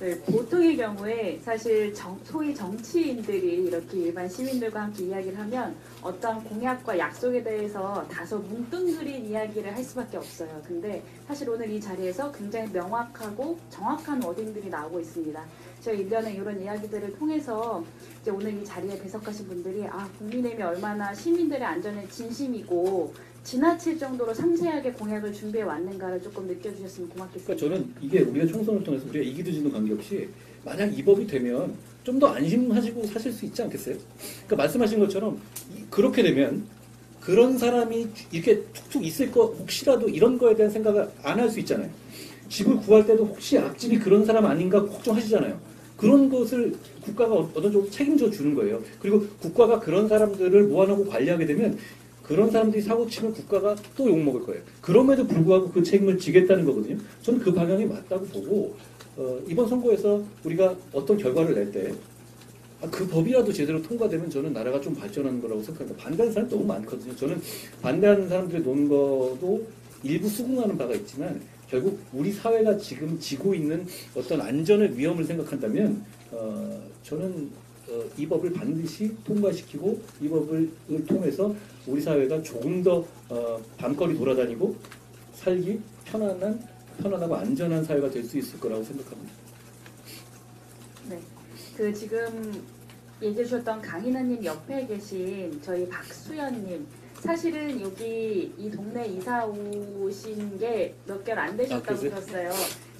네, 보통의 경우에 사실 소위 정치인들이 이렇게 일반 시민들과 함께 이야기를 하면 어떤 공약과 약속에 대해서 다소 뭉뚱그린 이야기를 할 수밖에 없어요. 근데 사실 오늘 이 자리에서 굉장히 명확하고 정확한 워딩들이 나오고 있습니다. 저희 일련의 이런 이야기들을 통해서 이제 오늘 이 자리에 배석하신 분들이 국민의힘이 얼마나 시민들의 안전에 진심이고 지나칠 정도로 상세하게 공약을 준비해 왔는가를 조금 느껴주셨으면 고맙겠습니다. 그러니까 저는 이게 우리가 총선을 통해서 우리가 이기도 지도 관계없이 만약 이 법이 되면 좀 더 안심하시고 사실 수 있지 않겠어요? 그러니까 말씀하신 것처럼 그렇게 되면 그런 사람이 이렇게 툭툭 있을 거 혹시라도 이런 거에 대한 생각을 안 할 수 있잖아요. 집을 구할 때도 혹시 앞집이 그런 사람 아닌가 걱정하시잖아요. 그런 것을 국가가 어느 정도 책임져 주는 거예요. 그리고 국가가 그런 사람들을 모아놓고 관리하게 되면 그런 사람들이 사고 치면 국가가 또 욕먹을 거예요. 그럼에도 불구하고 그 책임을 지겠다는 거거든요. 저는 그 방향이 맞다고 보고 이번 선거에서 우리가 어떤 결과를 낼 때 그 법이라도 제대로 통과되면 저는 나라가 좀 발전하는 거라고 생각합니다. 반대하는 사람이 너무 많거든요. 저는 반대하는 사람들이 노는 것도 일부 수긍하는 바가 있지만 결국 우리 사회가 지금 지고 있는 어떤 안전의 위험을 생각한다면 저는 이 법을 반드시 통과시키고 이 법을 통해서 우리 사회가 조금 더 밤거리 돌아다니고 살기 편안하고 안전한 사회가 될 수 있을 거라고 생각합니다. 네, 지금 얘기해 주셨던 강인하님 옆에 계신 저희 박수연님, 사실은 여기 이 동네 이사 오신 게 몇 개월 안 되셨다고 들었어요.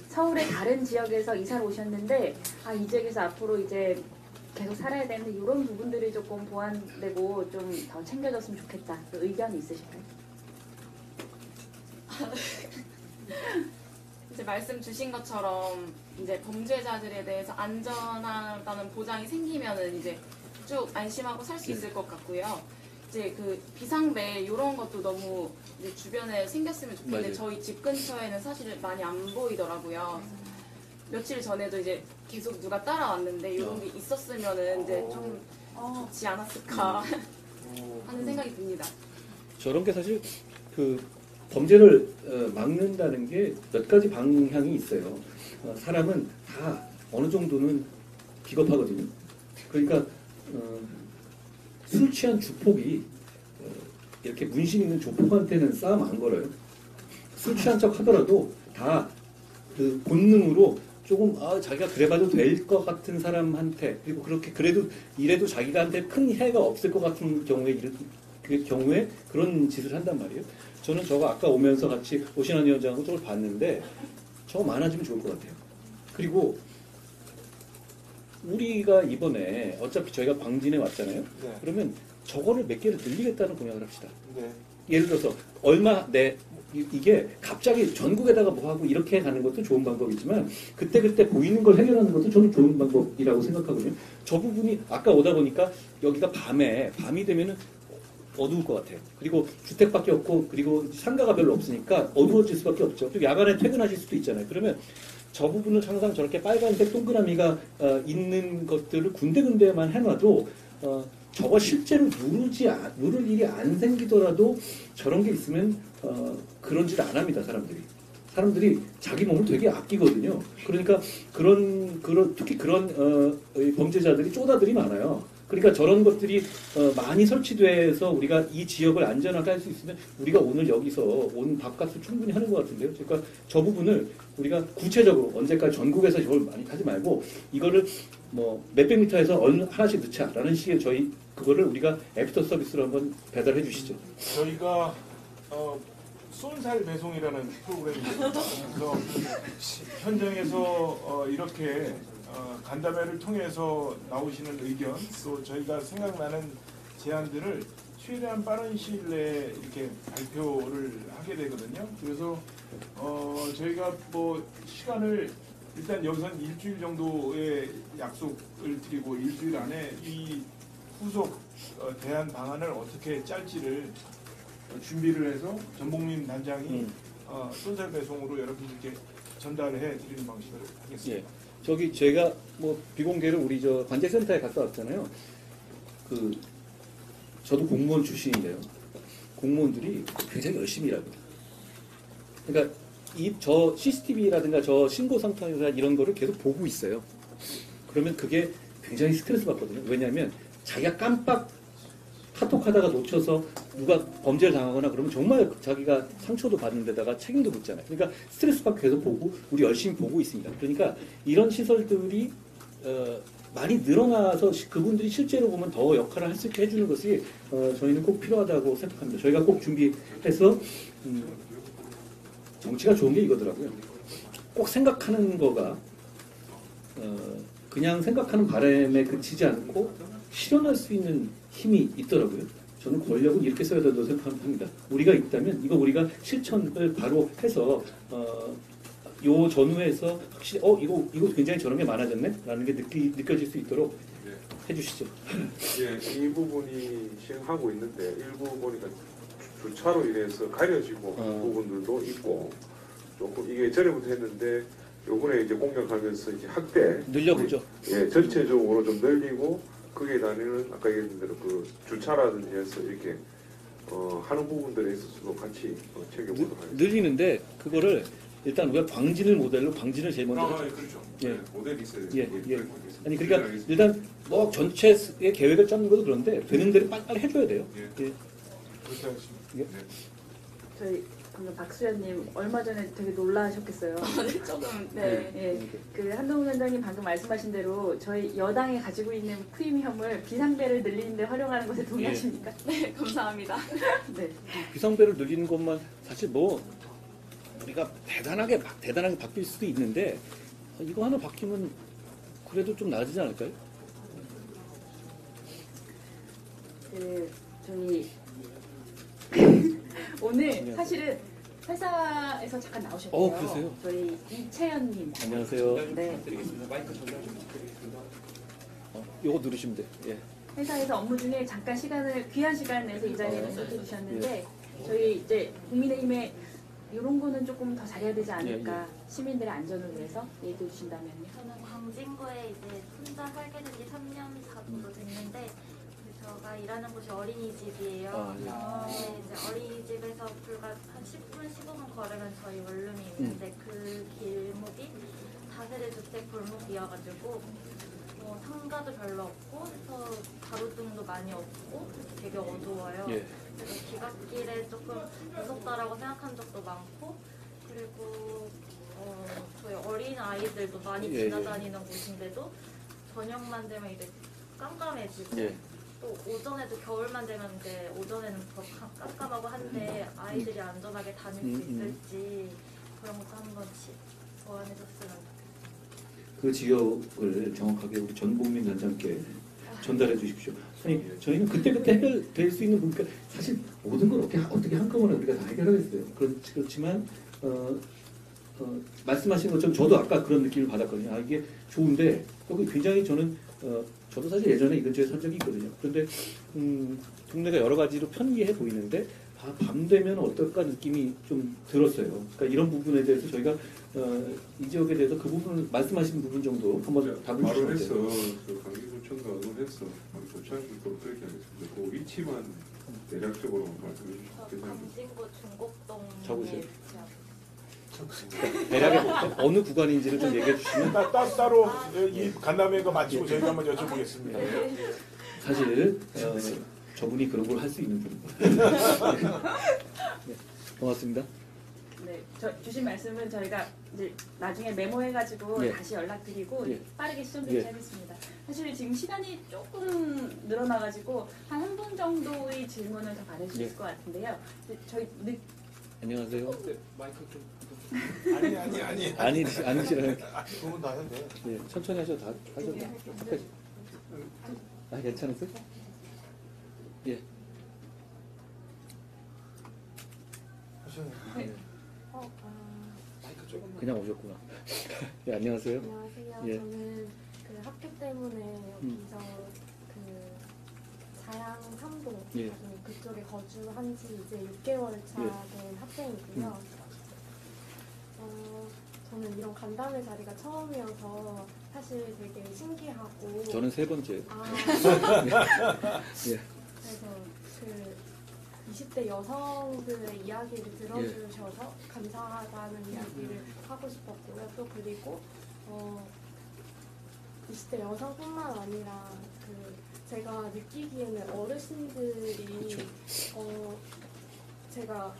서울의 다른 지역에서 이사를 오셨는데 이 지역에서 앞으로 이제 계속 살아야 되는데 이런 부분들이 조금 보완되고 좀 더 챙겨졌으면 좋겠다. 의견이 있으실까요? 이제 말씀 주신 것처럼 이제 범죄자들에 대해서 안전하다는 보장이 생기면은 이제 쭉 안심하고 살 수 있을 것 같고요. 이제 그 비상벨 이런 것도 너무 이제 주변에 생겼으면 좋겠는데 맞아요. 저희 집 근처에는 사실 많이 안 보이더라고요. 며칠 전에도 이제 계속 누가 따라왔는데 이런 게 있었으면은 이제 좀 좋지 않았을까 하는 생각이 듭니다. 저런 게 사실 범죄를 막는다는 게 몇 가지 방향이 있어요. 사람은 다 어느 정도는 비겁하거든요. 그러니까 술 취한 주폭이 이렇게 문신 있는 조폭한테는 싸움 안 걸어요. 술 취한 척 하더라도 다 그 본능으로 조금 자기가 그래봐도 될 것 같은 사람한테, 그리고 그렇게 그래도 이래도 자기한테 큰 해가 없을 것 같은 경우에 그런 짓을 한단 말이에요. 저는 저거 아까 오면서 같이 오신환 위원장하고 저걸 봤는데 저거 많아지면 좋을 것 같아요. 그리고 우리가 이번에 어차피 저희가 방진해 왔잖아요. 네. 그러면 저거를 몇 개를 늘리겠다는 공약을 합시다. 네. 예를 들어서 이게 갑자기 전국에다가 뭐 하고 이렇게 가는 것도 좋은 방법이지만 그때 보이는 걸 해결하는 것도 저는 좋은 방법이라고 생각하거든요. 저 부분이 아까 오다 보니까 여기가 밤이 되면은 어두울 것 같아요. 그리고 주택밖에 없고 그리고 상가가 별로 없으니까 어두워질 수밖에 없죠. 또 야간에 퇴근하실 수도 있잖아요. 그러면 저 부분을 항상 저렇게 빨간색 동그라미가 있는 것들을 군데군데만 해놔도 저거 실제로 누를 일이 안 생기더라도 저런 게 있으면 그런 짓 안 합니다. 사람들이 자기 몸을 되게 아끼거든요. 그러니까 특히 그런 범죄자들이 쪼다들이 많아요. 그러니까 저런 것들이 많이 설치돼서 우리가 이 지역을 안전하게 할 수 있으면 우리가 오늘 여기서 온 밥값을 충분히 하는 것 같은데요. 그러니까 저 부분을 우리가 구체적으로 언제까지 전국에서 저걸 많이 하지 말고 이거를 뭐 몇백 미터에서 하나씩 넣자라는 식의 저희 그거를 우리가 애프터 서비스로 한번 배달해 주시죠. 저희가 쏜살 배송이라는 프로그램입니다. 그래서 현장에서 이렇게 간담회를 통해서 나오시는 의견, 또 저희가 생각나는 제안들을 최대한 빠른 시일 내에 이렇게 발표를 하게 되거든요. 그래서 저희가 뭐 시간을 일단 여기선 일주일 정도의 약속을 드리고 일주일 안에 이 후속 대안 방안을 어떻게 짤지를 준비를 해서 전복민 단장이 쏜살 배송으로 여러분들께 전달해 드리는 방식을 하겠습니다. 예. 저기 제가 뭐 비공개로 우리 저 관제센터에 갔다 왔잖아요. 저도 공무원 출신인데요. 공무원들이 굉장히 열심히 일합니다. 그러니까 저 CCTV라든가 저 신고 상태나 이런 거를 계속 보고 있어요. 그러면 그게 굉장히 스트레스 받거든요. 왜냐하면 자기가 깜빡 카톡하다가 놓쳐서 누가 범죄를 당하거나 그러면 정말 자기가 상처도 받는 데다가 책임도 묻잖아요. 그러니까 스트레스 받고 계속 보고 우리 열심히 보고 있습니다. 그러니까 이런 시설들이 많이 늘어나서 그분들이 실제로 보면 더 역할을 할 수 있게 해주는 것이 저희는 꼭 필요하다고 생각합니다. 저희가 꼭 준비해서 정치가 좋은 게 이거더라고요. 꼭 생각하는 거가 그냥 생각하는 바람에 그치지 않고 실현할 수 있는 힘이 있더라고요. 저는 권력은 이렇게 써야 된다고 생각합니다. 우리가 있다면 우리가 실천을 바로 해서 요 전후에서 확실히 이거 굉장히 저런 게 많아졌네? 라는 게 느껴질 수 있도록 해주시죠. 예, 이 부분이 시행하고 있는데 일부 보니까 주차로 인해서 가려지고 부분들도 있고 조금 이게 전에부터 했는데 요번에 이제 공략하면서 이제 확대 늘려보죠. 예, 전체적으로 좀 늘리고 거기에 다니는 아까 얘기한 대로 그 주차라든지 해서 이렇게 하는 부분들에 있어서도 같이 챙겨보도록 하겠습니다. 늘리는데 그거를 일단 우리가 방진을 제일 먼저 하죠. 그렇죠. 예. 네, 모델이 있어야 예. 아니 그러니까 일단 뭐 전체의 계획을 짜는 것도 그런데 되는 대로 빨리 해줘야 돼요. 예. 그렇게 하겠습니다. 예. 저희 방금 박수현님 얼마 전에 되게 놀라셨겠어요. 조금 네. 그 한동훈 위원장님 방금 말씀하신 대로 저희 여당이 가지고 있는 프리미엄을 비상배를 늘리는 데 활용하는 것에 동의하십니까? 네, 감사합니다. 네. 비상배를 늘리는 것만 사실 뭐 우리가 대단하게 바뀔 수도 있는데 이거 하나 바뀌면 그래도 좀 나아지지 않을까요? 저희 오늘 사실은 회사에서 잠깐 나오셨대요. 그러세요? 저희 이채연님. 안녕하세요. 네. 마이크 전달 좀 드리겠습니다. 요거 누르시면 돼요. 예. 회사에서 업무 중에 잠깐 귀한 시간 내서 이 자리에 소개해주셨는데 저희 이제 국민의힘에 이런 거는 조금 더 잘해야 되지 않을까. 시민들의 안전을 위해서 얘기해 주신다면요. 저는 광진구에 이제 혼자 살게 된 지 3년 정도 됐는데 저가 제가 일하는 곳이 어린이집이에요. 네, 이제 어린이집에서 불과 한 10분, 15분 걸으면 저희 원룸이 있는데 그 길목이 다세대 주택 골목이어가지고 상가도 별로 없고 해서 가로등도 많이 없고 되게 어두워요. 예. 그래서 귀갓길에 조금 무섭다라고 생각한 적도 많고 그리고 저희 어린 아이들도 많이 예, 지나다니는 곳인데도 저녁만 되면 이제 깜깜해지고 예. 또 오전에도 겨울만 되면 이제 오전에는 더 깜깜하고 한데 아이들이 안전하게 다닐 수 있을지 그런 것도 한 번씩 보완해줬으면 좋겠어요. 그 지역을 정확하게 우리 전복민 단장께 전달해 주십시오. 아니 저희는 그때그때 해결될 수 있는 부분, 사실 모든 걸 어떻게 한꺼번에 우리가 다 해결하겠어요. 그렇지만 말씀하신 것처럼 저도 아까 그런 느낌을 받았거든요. 아 이게 좋은데 여기 굉장히 저는 저도 사실 예전에 이 근처에 산 적이 있거든요. 그런데 동네가 여러 가지로 편리해 보이는데 밤 되면 어떨까 느낌이 좀 들었어요. 그러니까 이런 부분에 대해서 저희가 이 지역에 대해서 그 부분 말씀하신 부분 정도 한번 답을 말을 주시면 해서 그 강기구청과 의논해서 조치할 수 있도록 그렇게 하겠습니다. 그 위치만 대략적으로 말씀해 주시면 광진구 중곡동 적으세요. 대략의 어느 구간인지를 좀 얘기해 주시면 따로 이 간담회 거 마치고 저희가 한번 여쭤보겠습니다. 사실 저분이 그런 걸 할 수 있는 분입니다. 네, 고맙습니다. 네, 주신 말씀은 저희가 이제 나중에 메모해가지고 예. 다시 연락드리고 예. 빠르게 수정 예. 대시하겠습니다. 사실 지금 시간이 조금 늘어나가지고 한 분 정도의 질문을 더 받을 수 예. 있을 것 같은데요. 이제 저희 안녕하세요. 마이크 좀 아니시라요. 두분 다 해도 돼. 예, 천천히 하셔도 다 하셔도 돼요. 괜찮으세요? 예. 그냥 오셨구나. 예, 안녕하세요. 안녕하세요. 예. 저는 그 학교 때문에 여기서 그 자양 3동 예. 그쪽에 거주한 지 이제 6개월 차 된 학생이고요. 저는 이런 간담회 자리가 처음이어서 사실 되게 신기하고 저는 세 번째. 예. 그래서 그 20대 여성들의 이야기를 들어주셔서 감사하다는 이야기를 하고 싶었고요. 또 그리고 20대 여성뿐만 아니라 제가 느끼기에는 어르신들이 제가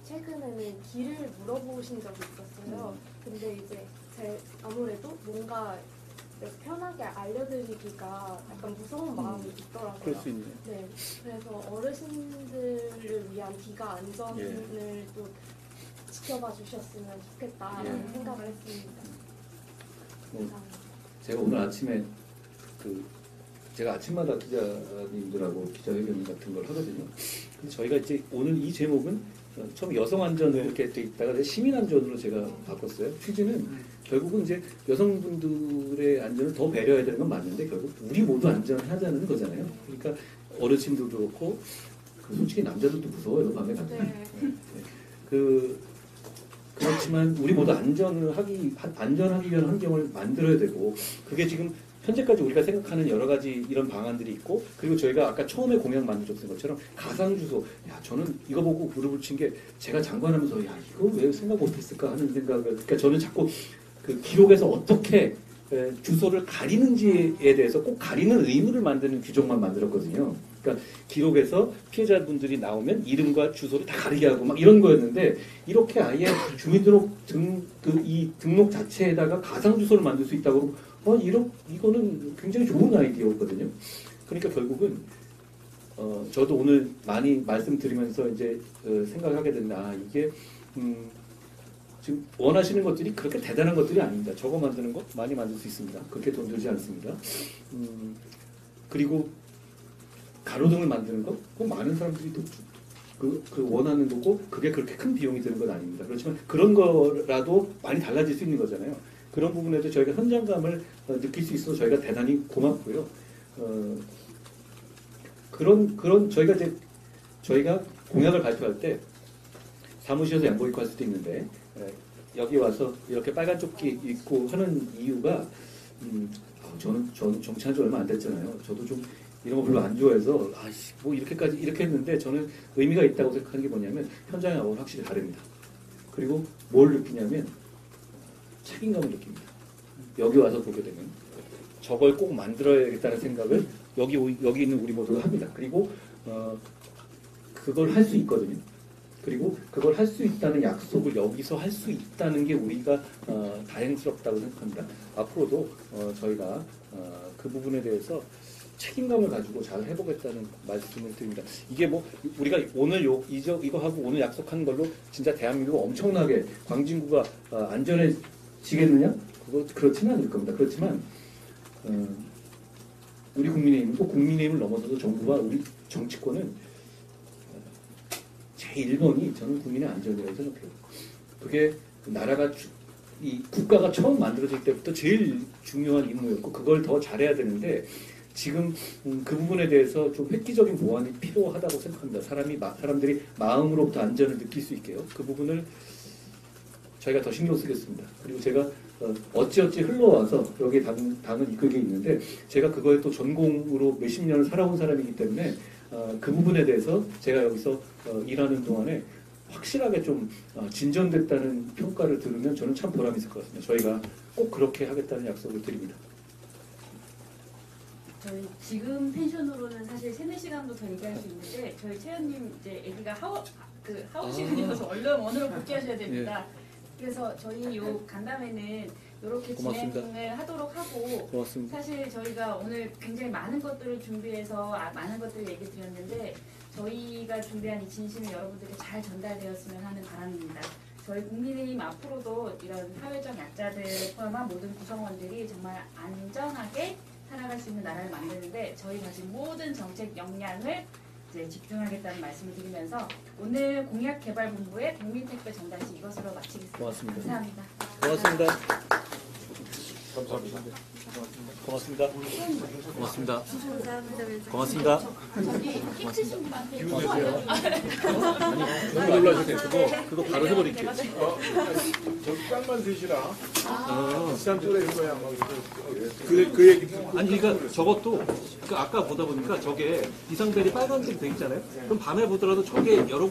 최근에는 길을 물어보신 적이 있었어요. 근데 이제 아무래도 뭔가 편하게 알려드리기가 약간 무서운 마음이 있더라고요. 그럴 수 있네요. 네, 그래서 어르신들을 위한 기가 안전을 또 지켜봐 주셨으면 좋겠다는 생각을 했습니다. 제가 오늘 아침에 제가 아침마다 기자님들하고 기자회견 같은 걸 하거든요. 근데 저희가 이제 오늘 이 제목은 처음 여성 안전으로 이렇게 돼 있다가 시민 안전으로 제가 바꿨어요. 취지는 결국은 이제 여성분들의 안전을 더 배려해야 되는 건 맞는데 결국 우리 모두 안전하자는 거잖아요. 그러니까 어르신도 그렇고 솔직히 남자들도 무서워요. 밤에 가면. 그렇지만 우리 모두 안전하기 위한 환경을 만들어야 되고 그게 지금 현재까지 우리가 생각하는 여러 가지 이런 방안들이 있고 그리고 저희가 아까 처음에 공약 만들었던 것처럼 가상주소 저는 이거 보고 무릎을 친 게 제가 장관하면서 이거 왜 생각 못했을까 하는 생각을 그러니까 저는 자꾸 그 기록에서 어떻게 주소를 가리는지에 대해서 꼭 가리는 의무를 만드는 규정만 만들었거든요. 그러니까 기록에서 피해자분들이 나오면 이름과 주소를 다 가리게 하고 막 이런 거였는데 이렇게 아예 이 등록 자체에다가 가상 주소를 만들 수 있다고 이거는 굉장히 좋은 아이디어거든요. 그러니까 결국은 저도 오늘 많이 말씀드리면서 이제 생각하게 된다. 이게 지금 원하시는 것들이 그렇게 대단한 것들이 아닙니다. 저거 만드는 거 많이 만들 수 있습니다. 그렇게 돈 들지 않습니다. 그리고 가로등을 만드는 거, 많은 사람들이 또 그 원하는 거고 그게 그렇게 큰 비용이 드는 건 아닙니다. 그렇지만 그런 거라도 많이 달라질 수 있는 거잖아요. 그런 부분에도 저희가 현장감을 느낄 수 있어서 저희가 대단히 고맙고요. 그런 저희가 공약을 발표할 때 사무실에서 양복 입고 할 수도 있는데 여기 와서 이렇게 빨간 조끼 입고 하는 이유가 저는 정치한 지 얼마 안 됐잖아요. 저도 좀 이런 거 별로 안 좋아해서 뭐 이렇게 했는데 저는 의미가 있다고 생각하는 게 뭐냐면 현장하고는 확실히 다릅니다. 그리고 뭘 느끼냐면 책임감을 느낍니다. 여기 와서 보게 되면 저걸 꼭 만들어야겠다는 생각을 여기 있는 우리 모두가 합니다. 그리고 그걸 할 수 있거든요. 그리고 그걸 할 수 있다는 약속을 여기서 할 수 있다는 게 우리가 다행스럽다고 생각합니다. 앞으로도 저희가 그 부분에 대해서 책임감을 가지고 잘 해보겠다는 말씀을 드립니다. 이게 뭐 우리가 오늘 이거 하고 오늘 약속한 걸로 진짜 대한민국 엄청나게 광진구가 안전해지겠느냐? 그렇지는 않을 겁니다. 그렇지만 우리 국민의힘은 꼭 국민의힘을 넘어서서 정부와 우리 정치권은 제1번이 저는 국민의 안전이라고 생각해요. 그게 나라가 이 국가가 처음 만들어질 때부터 제일 중요한 임무였고 그걸 더 잘해야 되는데 지금 그 부분에 대해서 좀 획기적인 보완이 필요하다고 생각합니다. 사람들이 마음으로부터 안전을 느낄 수 있게요. 그 부분을 저희가 더 신경 쓰겠습니다. 그리고 제가 어찌어찌 흘러와서 여기에 당은 이끌게 있는데 제가 그거에 또 전공으로 몇십 년을 살아온 사람이기 때문에 그 부분에 대해서 제가 여기서 일하는 동안에 확실하게 좀 진전됐다는 평가를 들으면 저는 참 보람이 있을 것 같습니다. 저희가 꼭 그렇게 하겠다는 약속을 드립니다. 저희 지금 텐션으로는 사실 3-4시간도 더 얘기할 수 있는데 저희 최현님 이제 아기가 하원 시간이어서 얼른 원으로 복귀하셔야 됩니다. 그래서 저희 요 간담회는 이렇게 진행을 하도록 하고 고맙습니다. 사실 저희가 오늘 굉장히 많은 것들을 준비해서 많은 것들을 얘기 드렸는데 저희가 준비한 이 진심이 여러분들께 잘 전달되었으면 하는 바람입니다. 저희 국민의힘 앞으로도 이런 사회적 약자들 포함한 모든 구성원들이 정말 안전하게 살아갈 수 있는 나라를 만드는데 저희 가진 모든 정책 역량을 이제 집중하겠다는 말씀을 드리면서 오늘 공약개발본부의 국민택배 전달식 이것으로 마치겠습니다. 고맙습니다. 감사합니다. 고맙습니다. 고맙습니다. 고맙습니다. 고맙습니다. 저기 힘드신 분한테 아니, 놀라셔도 돼요. 그거 바로 해버릴게요. 저기 깡만 드시라. 비싼 쪽에 거야. 그 얘기. 아니, 그러니까 저것도 아까 보다 보니까 저게 비상벨이 빨간색 돼 있잖아요. 그럼 밤에 보더라도 저게 여러